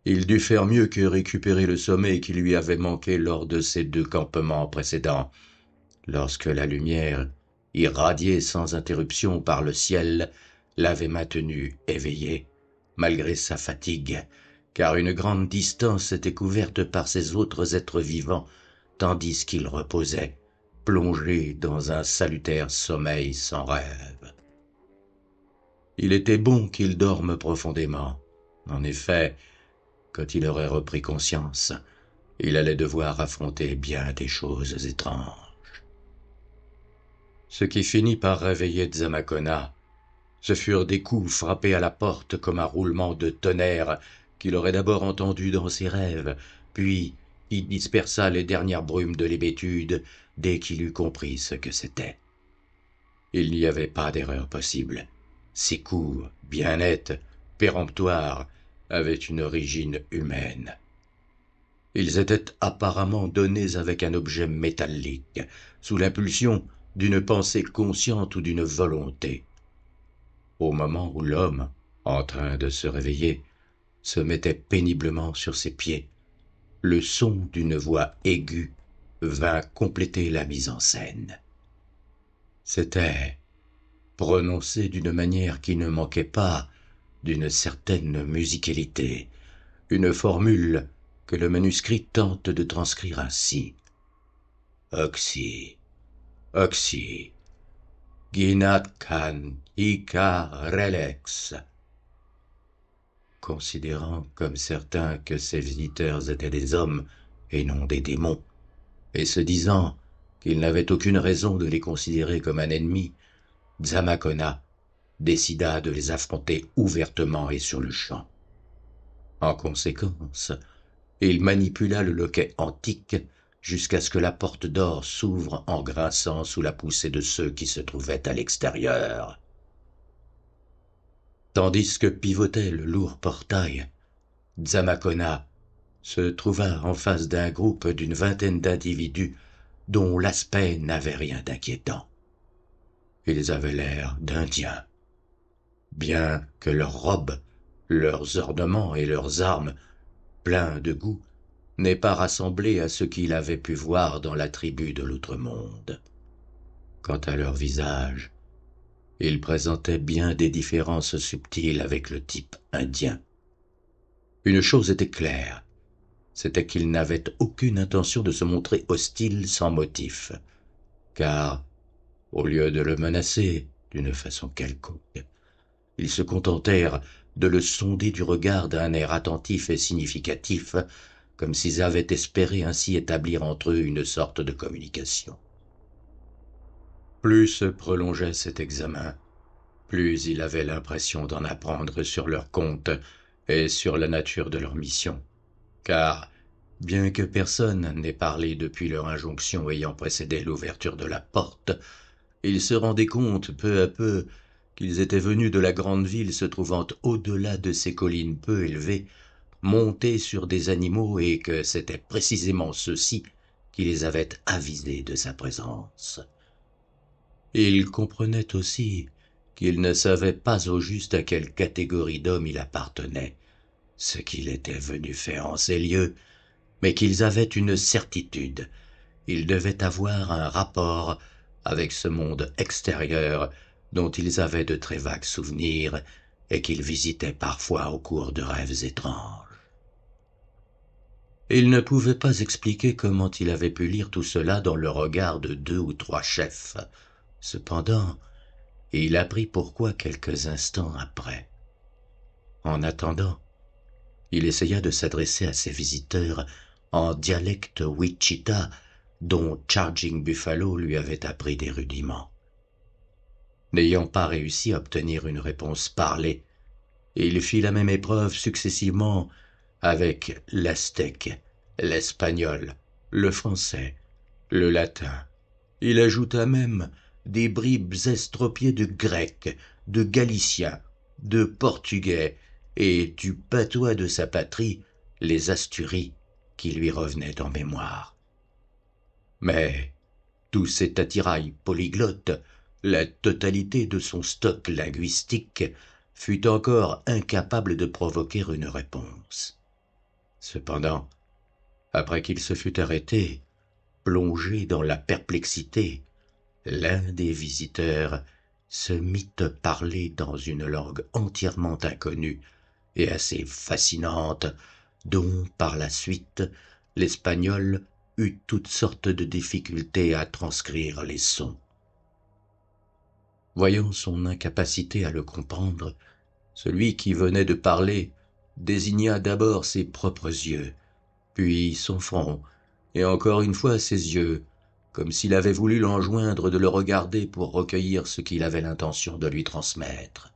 Il dut faire mieux que récupérer le sommeil qui lui avait manqué lors de ses 2 campements précédents, lorsque la lumière, irradiée sans interruption par le ciel, l'avait maintenu éveillé, malgré sa fatigue, car une grande distance était couverte par ces autres êtres vivants, tandis qu'il reposait, plongé dans un salutaire sommeil sans rêve. Il était bon qu'il dorme profondément. En effet, quand il aurait repris conscience, il allait devoir affronter bien des choses étranges. Ce qui finit par réveiller Dzamakona, ce furent des coups frappés à la porte comme un roulement de tonnerre qu'il aurait d'abord entendu dans ses rêves, puis il dispersa les dernières brumes de l'hébétude dès qu'il eut compris ce que c'était. Il n'y avait pas d'erreur possible. Ces coups, bien nets, péremptoires, avaient une origine humaine. Ils étaient apparemment donnés avec un objet métallique, sous l'impulsion d'une pensée consciente ou d'une volonté. Au moment où l'homme, en train de se réveiller, se mettait péniblement sur ses pieds, le son d'une voix aiguë vint compléter la mise en scène. C'était prononcé d'une manière qui ne manquait pas d'une certaine musicalité, une formule que le manuscrit tente de transcrire ainsi. Oxy, Oxy, Ginat Khan Ika Relax. Considérant comme certain que ses visiteurs étaient des hommes et non des démons, et se disant qu'il n'avait aucune raison de les considérer comme un ennemi, Dzamakona décida de les affronter ouvertement et sur le champ. En conséquence, il manipula le loquet antique jusqu'à ce que la porte d'or s'ouvre en grinçant sous la poussée de ceux qui se trouvaient à l'extérieur. Tandis que pivotait le lourd portail, Dzamakona se trouva en face d'un groupe d'une vingtaine d'individus dont l'aspect n'avait rien d'inquiétant. Ils avaient l'air d'Indiens, bien que leurs robes, leurs ornements et leurs armes, pleins de goût, n'aient pas rassemblé à ce qu'il avait pu voir dans la tribu de l'autre monde. Quant à leur visage, ils présentaient bien des différences subtiles avec le type indien. Une chose était claire, c'était qu'ils n'avaient aucune intention de se montrer hostiles sans motif, car, au lieu de le menacer d'une façon quelconque, ils se contentèrent de le sonder du regard d'un air attentif et significatif, comme s'ils avaient espéré ainsi établir entre eux une sorte de communication. Plus se prolongeait cet examen, plus il avait l'impression d'en apprendre sur leur compte et sur la nature de leur mission, car, bien que personne n'ait parlé depuis leur injonction ayant précédé l'ouverture de la porte, il se rendait compte peu à peu qu'ils étaient venus de la grande ville se trouvant au-delà de ces collines peu élevées, montés sur des animaux et que c'était précisément ceux-ci qui les avaient avisés de sa présence. Il comprenait aussi qu'ils ne savaient pas au juste à quelle catégorie d'hommes il appartenait, ce qu'il était venu faire en ces lieux, mais qu'ils avaient une certitude, ils devaient avoir un rapport avec ce monde extérieur dont ils avaient de très vagues souvenirs et qu'ils visitaient parfois au cours de rêves étranges. Il ne pouvait pas expliquer comment il avait pu lire tout cela dans le regard de 2 ou 3 chefs. Cependant, il apprit pourquoi quelques instants après. En attendant, il essaya de s'adresser à ses visiteurs en dialecte Wichita dont Charging Buffalo lui avait appris des rudiments. N'ayant pas réussi à obtenir une réponse parlée, il fit la même épreuve successivement avec l'aztèque, l'espagnol, le français, le latin. Il ajouta même des bribes estropiées de grec, de galicien, de portugais et du patois de sa patrie, les Asturies, qui lui revenaient en mémoire. Mais tous cet attirail polyglotte, la totalité de son stock linguistique, fut encore incapable de provoquer une réponse. Cependant, après qu'il se fut arrêté, plongé dans la perplexité, l'un des visiteurs se mit à parler dans une langue entièrement inconnue et assez fascinante, dont, par la suite, l'espagnol eut toutes sortes de difficultés à transcrire les sons. Voyant son incapacité à le comprendre, celui qui venait de parler désigna d'abord ses propres yeux, puis son front, et encore une fois ses yeux, comme s'il avait voulu l'enjoindre de le regarder pour recueillir ce qu'il avait l'intention de lui transmettre.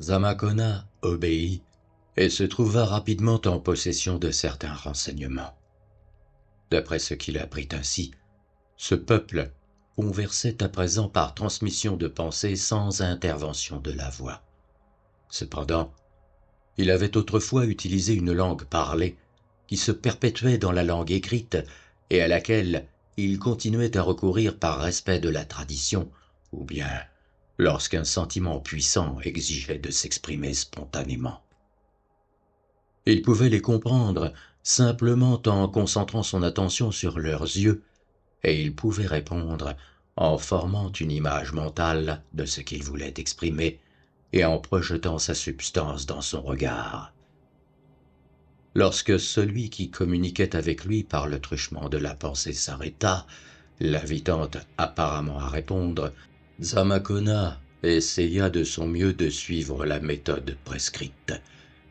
Zamacona obéit et se trouva rapidement en possession de certains renseignements. D'après ce qu'il apprit ainsi, ce peuple conversait à présent par transmission de pensée sans intervention de la voix. Cependant, il avait autrefois utilisé une langue parlée qui se perpétuait dans la langue écrite et à laquelle il continuait à recourir par respect de la tradition, ou bien lorsqu'un sentiment puissant exigeait de s'exprimer spontanément. Il pouvait les comprendre simplement en concentrant son attention sur leurs yeux, et il pouvait répondre en formant une image mentale de ce qu'il voulait exprimer et en projetant sa substance dans son regard. Lorsque celui qui communiquait avec lui par le truchement de la pensée s'arrêta, l'invitant apparemment à répondre, Zamacona essaya de son mieux de suivre la méthode prescrite,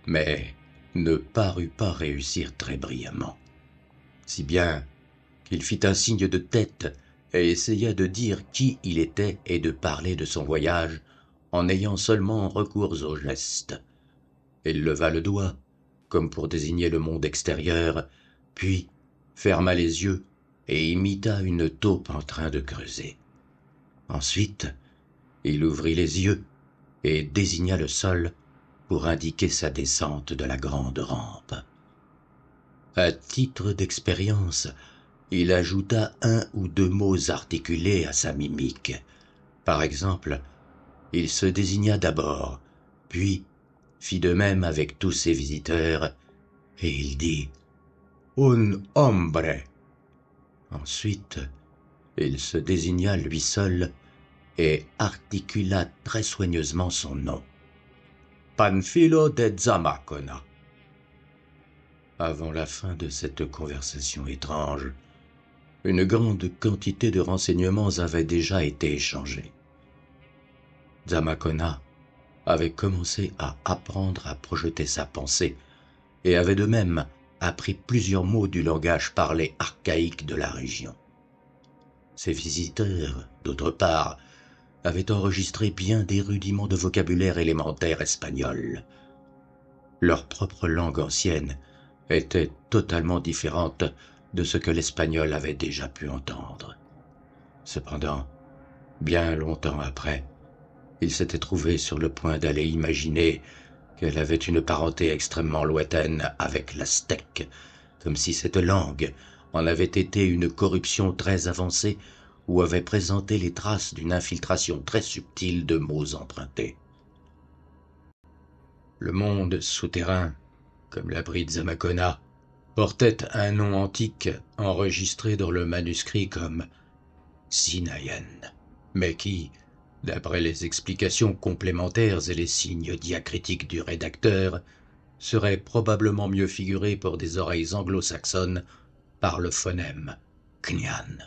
mais ne parut pas réussir très brillamment. Si bien qu'il fit un signe de tête et essaya de dire qui il était et de parler de son voyage en ayant seulement recours aux gestes. Il leva le doigt, comme pour désigner le monde extérieur, puis ferma les yeux et imita une taupe en train de creuser. Ensuite, il ouvrit les yeux et désigna le sol pour indiquer sa descente de la grande rampe. À titre d'expérience, il ajouta un ou deux mots articulés à sa mimique. Par exemple, il se désigna d'abord, puis fit de même avec tous ses visiteurs, et il dit « Un hombre ». Ensuite, il se désigna lui seul et articula très soigneusement son nom. « Panfilo de Zamacona ». Avant la fin de cette conversation étrange, une grande quantité de renseignements avait déjà été échangés. Zamacona avait commencé à apprendre à projeter sa pensée et avait de même appris plusieurs mots du langage parlé archaïque de la région. Ses visiteurs, d'autre part, avaient enregistré bien des rudiments de vocabulaire élémentaire espagnol. Leur propre langue ancienne était totalement différente de ce que l'espagnol avait déjà pu entendre. Cependant, bien longtemps après, il s'était trouvé sur le point d'aller imaginer qu'elle avait une parenté extrêmement lointaine avec l'aztèque, comme si cette langue en avait été une corruption très avancée ou avait présenté les traces d'une infiltration très subtile de mots empruntés. Le monde souterrain, comme l'abri de Zamacona, portait un nom antique enregistré dans le manuscrit comme Sinayen, mais qui, d'après les explications complémentaires et les signes diacritiques du rédacteur, serait probablement mieux figuré pour des oreilles anglo-saxonnes par le phonème Knyan.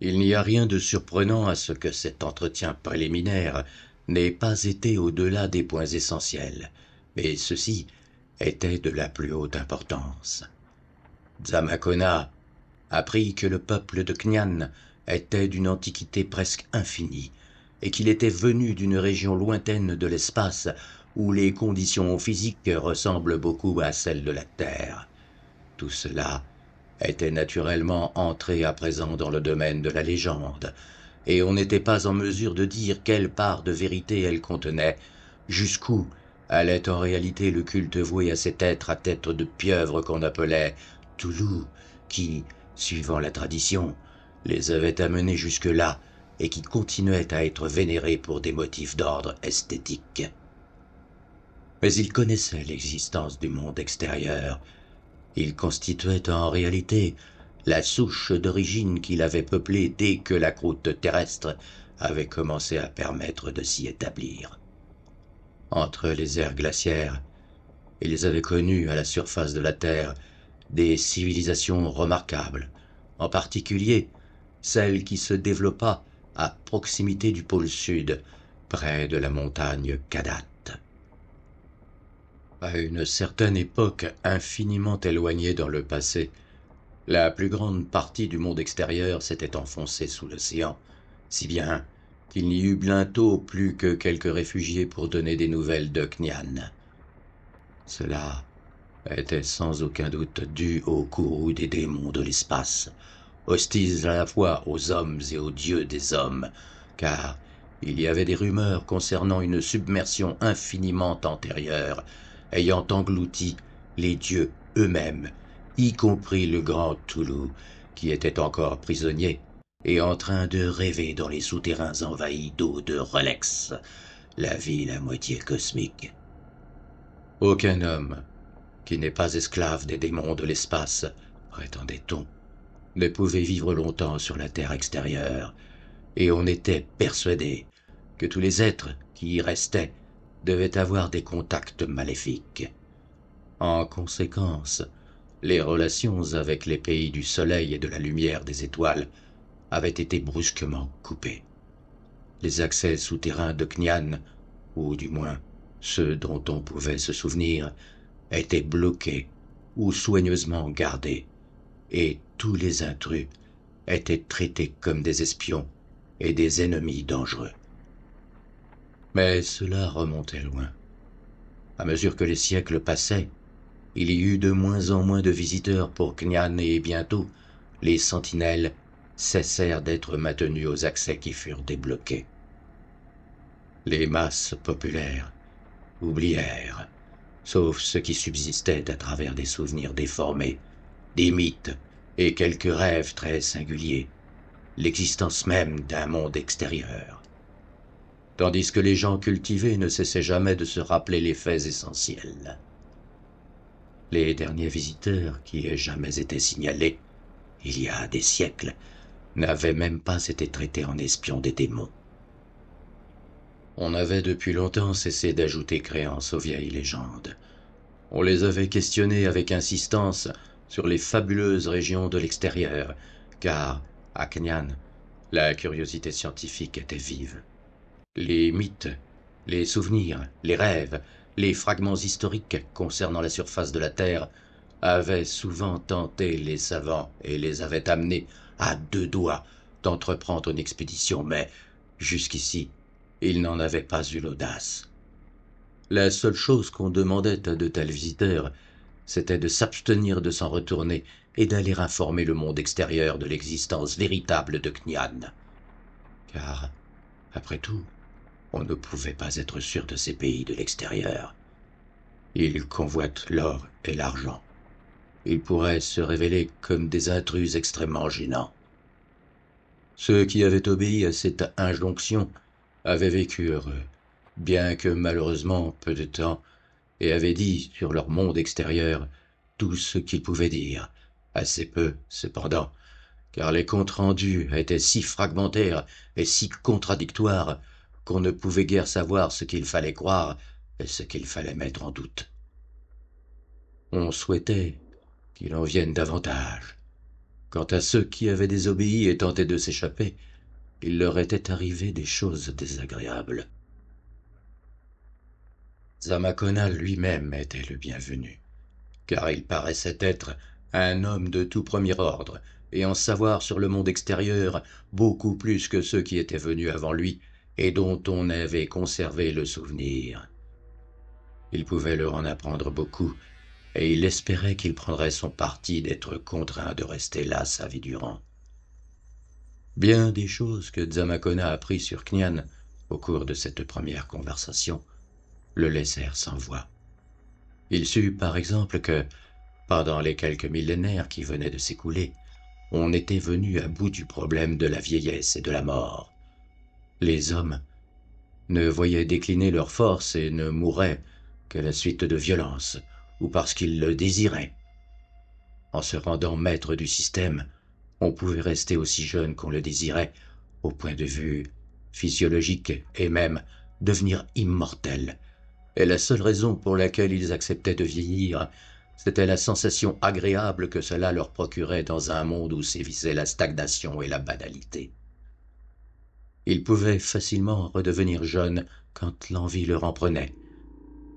Il n'y a rien de surprenant à ce que cet entretien préliminaire n'ait pas été au-delà des points essentiels, mais ceci était de la plus haute importance. Zamacona apprit que le peuple de Knyan était d'une antiquité presque infinie, et qu'il était venu d'une région lointaine de l'espace où les conditions physiques ressemblent beaucoup à celles de la Terre. Tout cela était naturellement entré à présent dans le domaine de la légende, et on n'était pas en mesure de dire quelle part de vérité elle contenait, jusqu'où allait en réalité le culte voué à cet être à tête de pieuvre qu'on appelait Toulouse, qui, suivant la tradition, les avait amenés jusque-là et qui continuait à être vénéré pour des motifs d'ordre esthétique. Mais il connaissait l'existence du monde extérieur. Il constituait en réalité la souche d'origine qui l'avait peuplé dès que la croûte terrestre avait commencé à permettre de s'y établir. Entre les ères glaciaires, ils avaient connu à la surface de la Terre des civilisations remarquables, en particulier celle qui se développa à proximité du pôle sud, près de la montagne Kadat. À une certaine époque infiniment éloignée dans le passé, la plus grande partie du monde extérieur s'était enfoncée sous l'océan, si bien qu'il n'y eut bientôt plus que quelques réfugiés pour donner des nouvelles de Knian. Cela était sans aucun doute dû au courroux des démons de l'espace, hostiles à la fois aux hommes et aux dieux des hommes, car il y avait des rumeurs concernant une submersion infiniment antérieure, ayant englouti les dieux eux-mêmes, y compris le grand Toulouse, qui était encore prisonnier et en train de rêver dans les souterrains envahis d'eau de Relex, la ville à moitié cosmique. Aucun homme qui n'est pas esclave des démons de l'espace, prétendait-on, ne pouvait vivre longtemps sur la terre extérieure, et on était persuadé que tous les êtres qui y restaient devaient avoir des contacts maléfiques. En conséquence, les relations avec les pays du soleil et de la lumière des étoiles avaient été brusquement coupées. Les accès souterrains de Knian, ou du moins ceux dont on pouvait se souvenir, étaient bloqués ou soigneusement gardés, et tous les intrus étaient traités comme des espions et des ennemis dangereux. Mais cela remontait loin. À mesure que les siècles passaient, il y eut de moins en moins de visiteurs pour Knian et bientôt, les sentinelles cessèrent d'être maintenues aux accès qui furent débloqués. Les masses populaires oublièrent, sauf ce qui subsistait à travers des souvenirs déformés, des mythes et quelques rêves très singuliers, l'existence même d'un monde extérieur. Tandis que les gens cultivés ne cessaient jamais de se rappeler les faits essentiels. Les derniers visiteurs qui aient jamais été signalés, il y a des siècles, n'avaient même pas été traités en espions des démons. On avait depuis longtemps cessé d'ajouter créance aux vieilles légendes. On les avait questionnés avec insistance sur les fabuleuses régions de l'extérieur, car, à Knian, la curiosité scientifique était vive. Les mythes, les souvenirs, les rêves, les fragments historiques concernant la surface de la Terre avaient souvent tenté les savants et les avaient amenés à deux doigts d'entreprendre une expédition, mais, jusqu'ici, ils n'en avaient pas eu l'audace. La seule chose qu'on demandait à de tels visiteurs, c'était de s'abstenir de s'en retourner et d'aller informer le monde extérieur de l'existence véritable de Knian. Car, après tout, on ne pouvait pas être sûr de ces pays de l'extérieur. Ils convoitent l'or et l'argent. Ils pourraient se révéler comme des intrus extrêmement gênants. Ceux qui avaient obéi à cette injonction avaient vécu heureux, bien que malheureusement peu de temps, et avaient dit sur leur monde extérieur tout ce qu'ils pouvaient dire, assez peu cependant, car les comptes rendus étaient si fragmentaires et si contradictoires qu'on ne pouvait guère savoir ce qu'il fallait croire et ce qu'il fallait mettre en doute. On souhaitait qu'il en vienne davantage. Quant à ceux qui avaient désobéi et tenté de s'échapper, il leur était arrivé des choses désagréables. Zamakona lui-même était le bienvenu, car il paraissait être un homme de tout premier ordre et en savoir sur le monde extérieur beaucoup plus que ceux qui étaient venus avant lui et dont on avait conservé le souvenir. Il pouvait leur en apprendre beaucoup, et il espérait qu'il prendrait son parti d'être contraint de rester là sa vie durant. Bien des choses que Zamakona apprit sur Knian au cours de cette première conversation le laissèrent sans voix. Il sut par exemple que, pendant les quelques millénaires qui venaient de s'écouler, on était venu à bout du problème de la vieillesse et de la mort. Les hommes ne voyaient décliner leurs forces et ne mouraient qu'à la suite de violences ou parce qu'ils le désiraient. En se rendant maître du système, on pouvait rester aussi jeune qu'on le désirait au point de vue physiologique et même devenir immortel. Et la seule raison pour laquelle ils acceptaient de vieillir, c'était la sensation agréable que cela leur procurait dans un monde où sévissaient la stagnation et la banalité. Ils pouvaient facilement redevenir jeunes quand l'envie leur en prenait.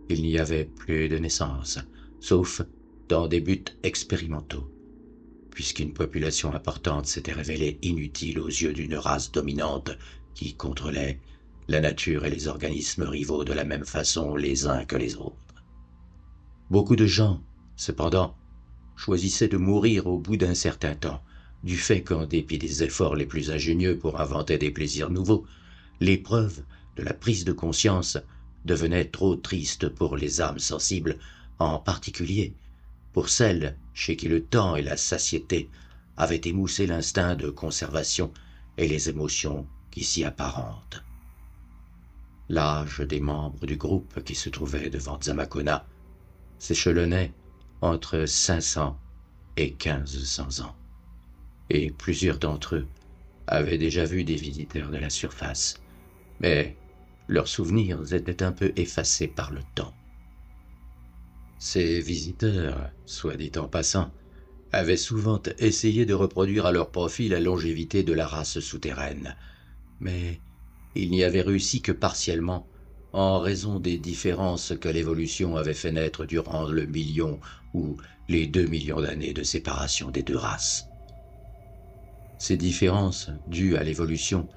Il n'y avait plus de naissance, sauf dans des buts expérimentaux, puisqu'une population importante s'était révélée inutile aux yeux d'une race dominante qui contrôlait la nature et les organismes rivaux de la même façon les uns que les autres. Beaucoup de gens, cependant, choisissaient de mourir au bout d'un certain temps, du fait qu'en dépit des efforts les plus ingénieux pour inventer des plaisirs nouveaux, l'épreuve de la prise de conscience devenait trop triste pour les âmes sensibles, en particulier pour celles chez qui le temps et la satiété avaient émoussé l'instinct de conservation et les émotions qui s'y apparentent. L'âge des membres du groupe qui se trouvait devant Zamakona s'échelonnait entre 500 et 1500 ans, et plusieurs d'entre eux avaient déjà vu des visiteurs de la surface, mais leurs souvenirs étaient un peu effacés par le temps. Ces visiteurs, soit dit en passant, avaient souvent essayé de reproduire à leur profit la longévité de la race souterraine, mais ils n'y avaient réussi que partiellement, en raison des différences que l'évolution avait fait naître durant le million ou les 2 millions d'années de séparation des deux races. Ces différences, dues à l'évolution,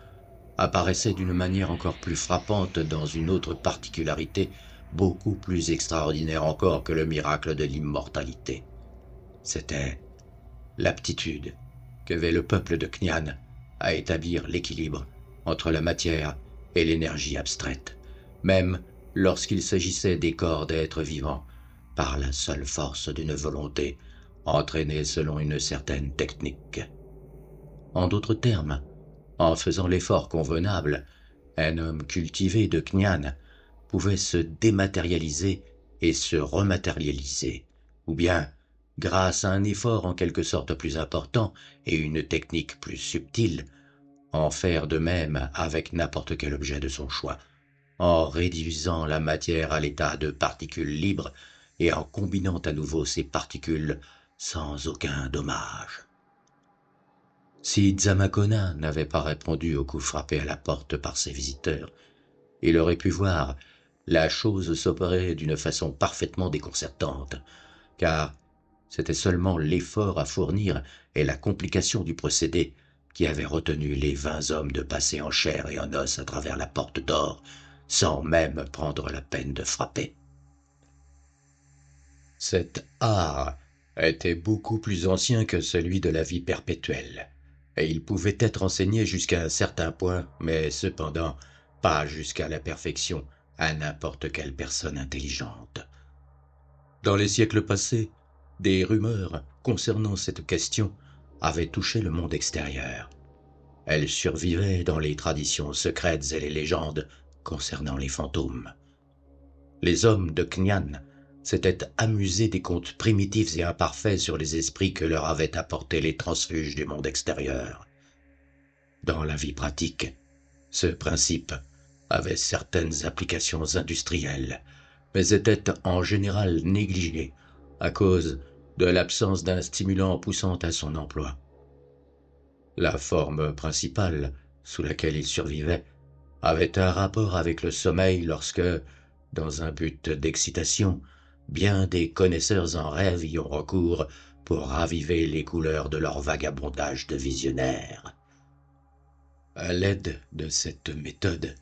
apparaissaient d'une manière encore plus frappante dans une autre particularité beaucoup plus extraordinaire encore que le miracle de l'immortalité. C'était l'aptitude qu'avait le peuple de Knyan à établir l'équilibre entre la matière et l'énergie abstraite, même lorsqu'il s'agissait des corps d'êtres vivants, par la seule force d'une volonté entraînée selon une certaine technique. En d'autres termes, en faisant l'effort convenable, un homme cultivé de Knyan pouvait se dématérialiser et se rematérialiser, ou bien, grâce à un effort en quelque sorte plus important et une technique plus subtile, en faire de même avec n'importe quel objet de son choix, en réduisant la matière à l'état de particules libres et en combinant à nouveau ces particules sans aucun dommage. Si Zamakona n'avait pas répondu au coup frappé à la porte par ses visiteurs, il aurait pu voir la chose s'opérer d'une façon parfaitement déconcertante, car c'était seulement l'effort à fournir et la complication du procédé qui avaient retenu les 20 hommes de passer en chair et en os à travers la porte d'or, sans même prendre la peine de frapper. Cet art était beaucoup plus ancien que celui de la vie perpétuelle, et il pouvait être enseigné jusqu'à un certain point, mais cependant pas jusqu'à la perfection à n'importe quelle personne intelligente. Dans les siècles passés, des rumeurs concernant cette question avaient touché le monde extérieur. Elles survivaient dans les traditions secrètes et les légendes concernant les fantômes. Les hommes de Knyan s'étaient amusés des contes primitifs et imparfaits sur les esprits que leur avaient apportés les transfuges du monde extérieur. Dans la vie pratique, ce principe avait certaines applications industrielles, mais était en général négligé à cause de l'absence d'un stimulant poussant à son emploi. La forme principale sous laquelle il survivait avait un rapport avec le sommeil lorsque, dans un but d'excitation, bien des connaisseurs en rêve y ont recours pour raviver les couleurs de leur vagabondage de visionnaire. À l'aide de cette méthode,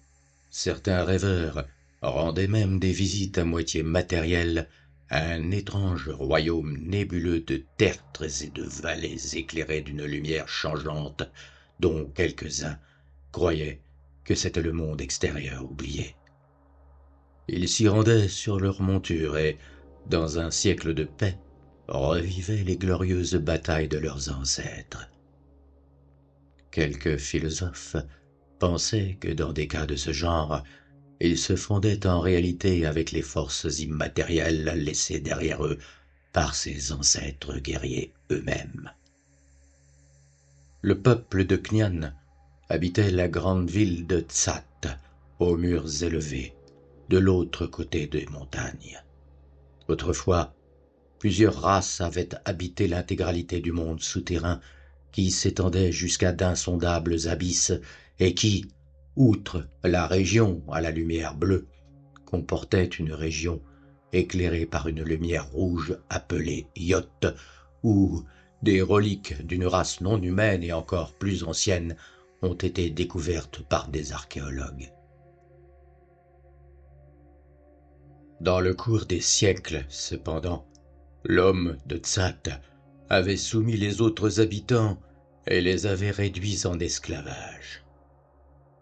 certains rêveurs rendaient même des visites à moitié matérielles à un étrange royaume nébuleux de tertres et de vallées éclairées d'une lumière changeante dont quelques-uns croyaient que c'était le monde extérieur oublié. Ils s'y rendaient sur leur monture et, dans un siècle de paix, revivaient les glorieuses batailles de leurs ancêtres. Quelques philosophes pensaient que dans des cas de ce genre, Ils se fondaient en réalité avec les forces immatérielles laissées derrière eux par ces ancêtres guerriers eux-mêmes. Le peuple de Khnian habitait la grande ville de Tsat, aux murs élevés, de l'autre côté des montagnes. Autrefois, plusieurs races avaient habité l'intégralité du monde souterrain qui s'étendait jusqu'à d'insondables abysses et qui, outre la région à la lumière bleue, comportait une région éclairée par une lumière rouge appelée Yot, où des reliques d'une race non humaine et encore plus ancienne ont été découvertes par des archéologues. Dans le cours des siècles, cependant, l'homme de Tsat avait soumis les autres habitants et les avait réduits en esclavage.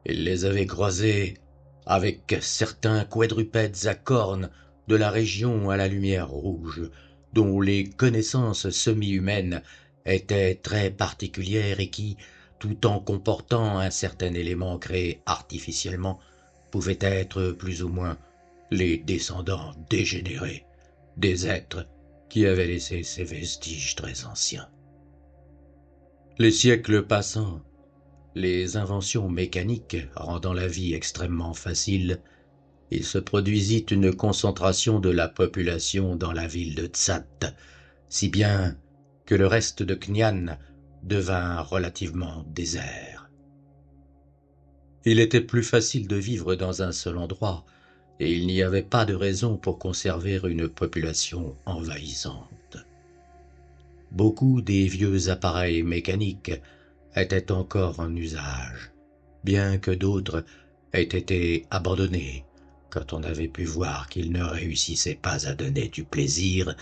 Il les avait croisés avec certains quadrupèdes à cornes de la région à la lumière rouge, dont les connaissances semi-humaines étaient très particulières et qui, tout en comportant un certain élément créé artificiellement, pouvaient être plus ou moins les descendants dégénérés des êtres qui avaient laissé ces vestiges très anciens. Les siècles passant, les inventions mécaniques rendant la vie extrêmement facile, il se produisit une concentration de la population dans la ville de Tsat, si bien que le reste de Khnian devint relativement désert. Il était plus facile de vivre dans un seul endroit, et il n'y avait pas de raison pour conserver une population envahissante. Beaucoup des vieux appareils mécaniques étaient encore en usage, bien que d'autres aient été abandonnés quand on avait pu voir qu'ils ne réussissaient pas à donner du plaisir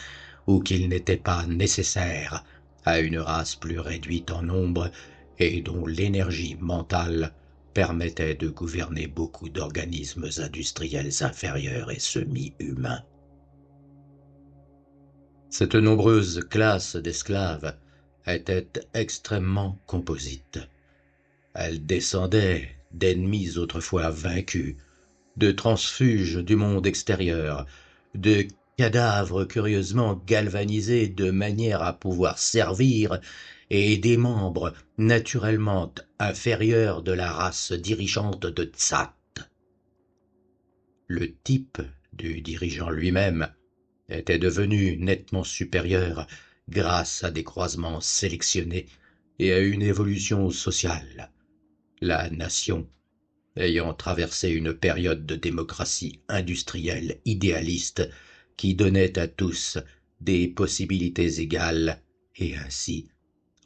ou qu'ils n'étaient pas nécessaires à une race plus réduite en nombre et dont l'énergie mentale permettait de gouverner beaucoup d'organismes industriels inférieurs et semi-humains. Cette nombreuse classe d'esclaves était extrêmement composite. Elle descendait d'ennemis autrefois vaincus, de transfuges du monde extérieur, de cadavres curieusement galvanisés de manière à pouvoir servir et des membres naturellement inférieurs de la race dirigeante de Tsat. Le type du dirigeant lui-même était devenu nettement supérieur grâce à des croisements sélectionnés et à une évolution sociale. La nation, ayant traversé une période de démocratie industrielle idéaliste qui donnait à tous des possibilités égales et ainsi,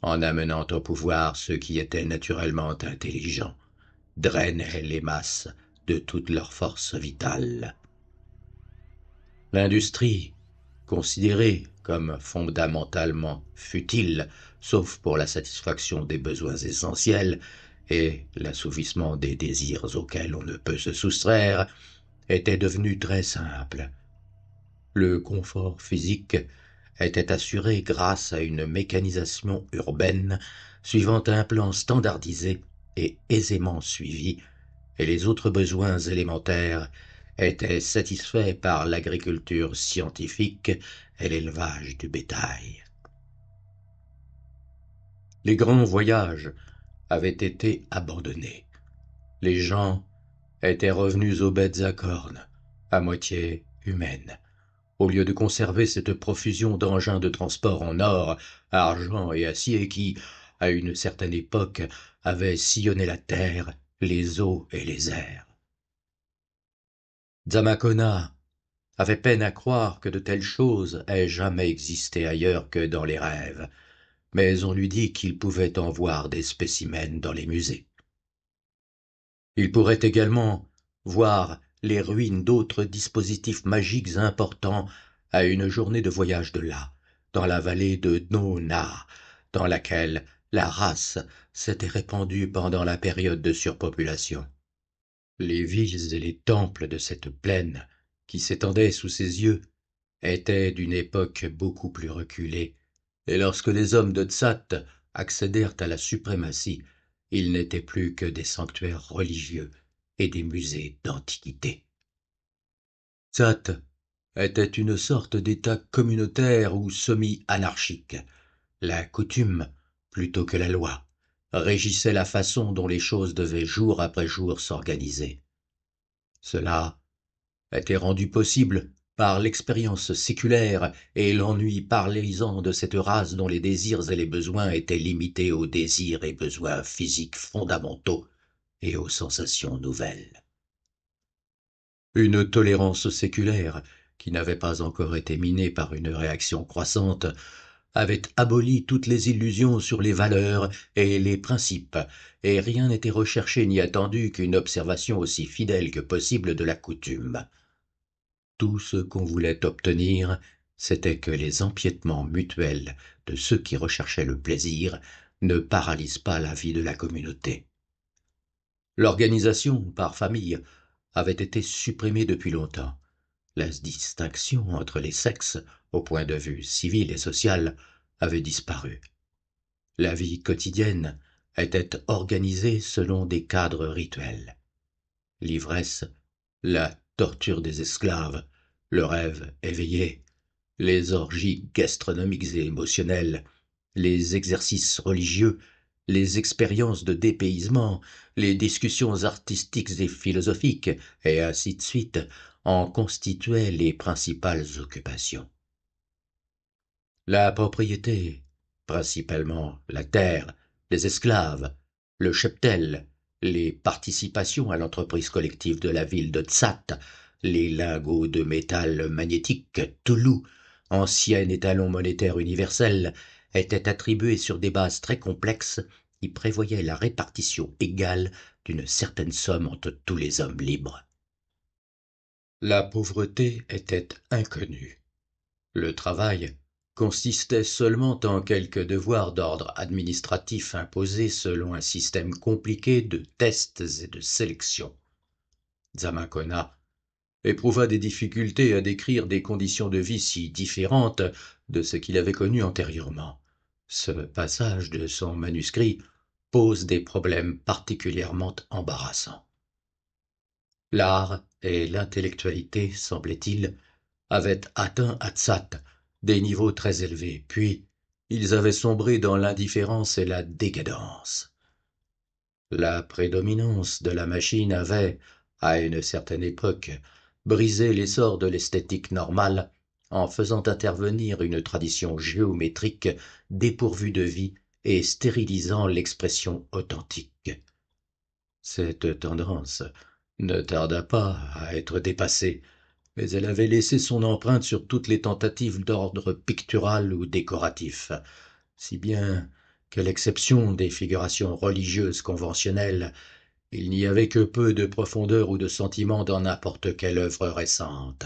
en amenant au pouvoir ceux qui étaient naturellement intelligents, drainait les masses de toute leur force vitale. L'industrie, considérée comme fondamentalement futile, sauf pour la satisfaction des besoins essentiels et l'assouvissement des désirs auxquels on ne peut se soustraire, était devenue très simple. Le confort physique était assuré grâce à une mécanisation urbaine suivant un plan standardisé et aisément suivi, et les autres besoins élémentaires étaient satisfaits par l'agriculture scientifique et l'élevage du bétail. Les grands voyages avaient été abandonnés. Les gens étaient revenus aux bêtes à cornes, à moitié humaines, au lieu de conserver cette profusion d'engins de transport en or, argent et acier qui, à une certaine époque, avaient sillonné la terre, les eaux et les airs. Zamakona avait peine à croire que de telles choses aient jamais existé ailleurs que dans les rêves, mais on lui dit qu'il pouvait en voir des spécimens dans les musées. Il pourrait également voir les ruines d'autres dispositifs magiques importants à une journée de voyage de là, dans la vallée de Nona, dans laquelle la race s'était répandue pendant la période de surpopulation. Les villes et les temples de cette plaine, qui s'étendaient sous ses yeux, étaient d'une époque beaucoup plus reculée, et lorsque les hommes de Tsat accédèrent à la suprématie, ils n'étaient plus que des sanctuaires religieux et des musées d'antiquité. Tzat était une sorte d'état communautaire ou semi-anarchique. La coutume, plutôt que la loi, régissait la façon dont les choses devaient jour après jour s'organiser. Cela était rendu possible par l'expérience séculaire et l'ennui paralysant de cette race dont les désirs et les besoins étaient limités aux désirs et besoins physiques fondamentaux et aux sensations nouvelles. Une tolérance séculaire, qui n'avait pas encore été minée par une réaction croissante, avait aboli toutes les illusions sur les valeurs et les principes, et rien n'était recherché ni attendu qu'une observation aussi fidèle que possible de la coutume. Tout ce qu'on voulait obtenir, c'était que les empiétements mutuels de ceux qui recherchaient le plaisir ne paralysent pas la vie de la communauté. L'organisation par famille avait été supprimée depuis longtemps. La distinction entre les sexes, au point de vue civil et social, avait disparu. La vie quotidienne était organisée selon des cadres rituels. L'ivresse, la torture des esclaves, le rêve éveillé, les orgies gastronomiques et émotionnelles, les exercices religieux, les expériences de dépaysement, les discussions artistiques et philosophiques, et ainsi de suite, en constituaient les principales occupations. La propriété, principalement la terre, les esclaves, le cheptel, les participations à l'entreprise collective de la ville de Tzat, les lingots de métal magnétique Toulouse, ancien étalon monétaire universel, étaient attribués sur des bases très complexes qui prévoyaient la répartition égale d'une certaine somme entre tous les hommes libres. La pauvreté était inconnue. Le travail consistait seulement en quelques devoirs d'ordre administratif imposés selon un système compliqué de tests et de sélection. Dzamakona éprouva des difficultés à décrire des conditions de vie si différentes de ce qu'il avait connu antérieurement. Ce passage de son manuscrit pose des problèmes particulièrement embarrassants. L'art et l'intellectualité, semblait-il, avaient atteint à Tzat des niveaux très élevés, puis ils avaient sombré dans l'indifférence et la décadence. La prédominance de la machine avait, à une certaine époque, brisé l'essor de l'esthétique normale en faisant intervenir une tradition géométrique dépourvue de vie et stérilisant l'expression authentique. Cette tendance ne tarda pas à être dépassée, mais elle avait laissé son empreinte sur toutes les tentatives d'ordre pictural ou décoratif, si bien qu'à l'exception des figurations religieuses conventionnelles, il n'y avait que peu de profondeur ou de sentiment dans n'importe quelle œuvre récente.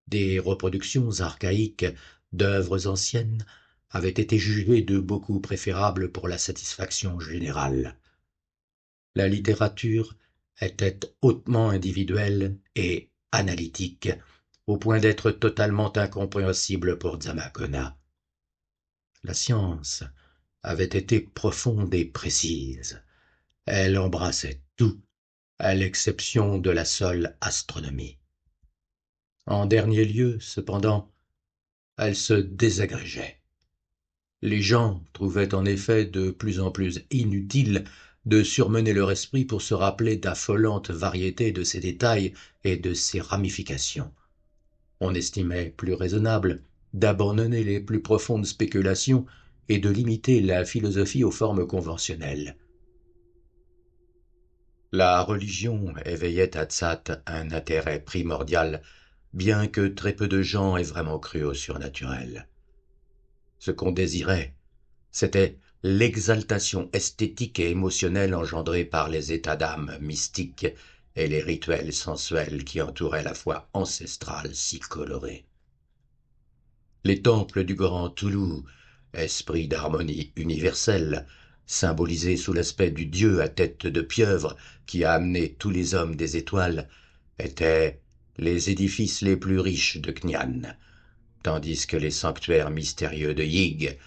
Des reproductions archaïques d'œuvres anciennes avaient été jugées de beaucoup préférables pour la satisfaction générale. La littérature était hautement individuelle et analytique, au point d'être totalement incompréhensible pour Dzamakona. La science avait été profonde et précise. Elle embrassait tout, à l'exception de la seule astronomie. En dernier lieu, cependant, elle se désagrégeait. Les gens trouvaient en effet de plus en plus inutile de surmener leur esprit pour se rappeler d'affolantes variétés de ses détails et de ses ramifications. On estimait plus raisonnable d'abandonner les plus profondes spéculations et de limiter la philosophie aux formes conventionnelles. La religion éveillait à Tzat un intérêt primordial, bien que très peu de gens aient vraiment cru au surnaturel. Ce qu'on désirait, c'était l'exaltation esthétique et émotionnelle engendrée par les états d'âme mystiques et les rituels sensuels qui entouraient la foi ancestrale si colorée. Les temples du Grand Toulouse, esprit d'harmonie universelle, symbolisé sous l'aspect du dieu à tête de pieuvre qui a amené tous les hommes des étoiles, étaient les édifices les plus riches de Knyan, tandis que les sanctuaires mystérieux de Yig,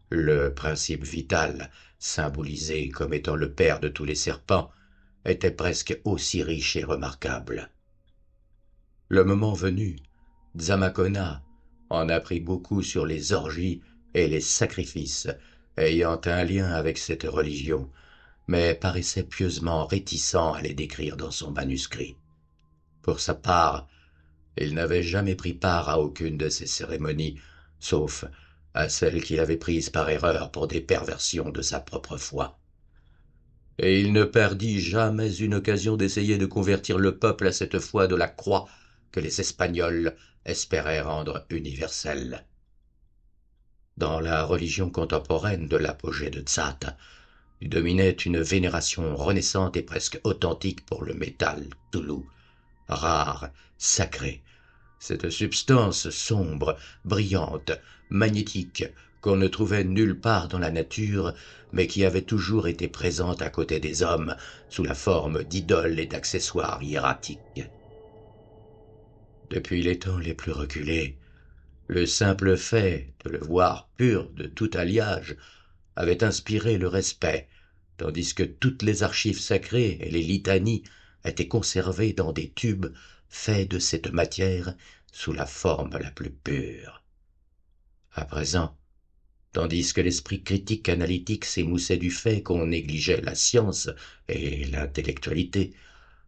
le principe vital, symbolisé comme étant le père de tous les serpents, était presque aussi riche et remarquable. Le moment venu, Dzamakona en apprit beaucoup sur les orgies et les sacrifices ayant un lien avec cette religion, mais paraissait pieusement réticent à les décrire dans son manuscrit. Pour sa part, il n'avait jamais pris part à aucune de ces cérémonies, sauf à celles qu'il avait prises par erreur pour des perversions de sa propre foi. Et il ne perdit jamais une occasion d'essayer de convertir le peuple à cette foi de la croix que les Espagnols espéraient rendre universelle. Dans la religion contemporaine de l'apogée de Tzat, il dominait une vénération renaissante et presque authentique pour le métal Toulouse, rare, sacré, cette substance sombre, brillante, magnétique, qu'on ne trouvait nulle part dans la nature, mais qui avait toujours été présente à côté des hommes sous la forme d'idoles et d'accessoires hiératiques. Depuis les temps les plus reculés, le simple fait de le voir pur de tout alliage avait inspiré le respect, tandis que toutes les archives sacrées et les litanies étaient conservées dans des tubes faits de cette matière sous la forme la plus pure. À présent, tandis que l'esprit critique analytique s'émoussait du fait qu'on négligeait la science et l'intellectualité,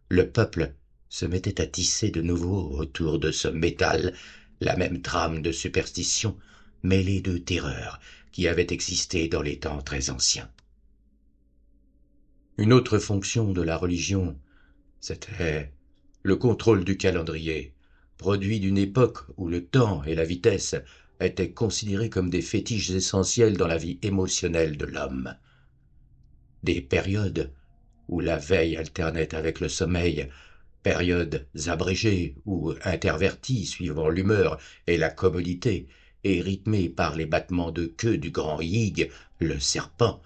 le peuple se mettait à tisser de nouveau autour de ce métal la même trame de superstition mêlée de terreur qui avait existé dans les temps très anciens. Une autre fonction de la religion, c'était le contrôle du calendrier, produit d'une époque où le temps et la vitesse étaient considérés comme des fétiches essentiels dans la vie émotionnelle de l'homme. Des périodes où la veille alternait avec le sommeil, périodes abrégées ou interverties suivant l'humeur et la commodité, et rythmées par les battements de queue du grand Yig, le serpent,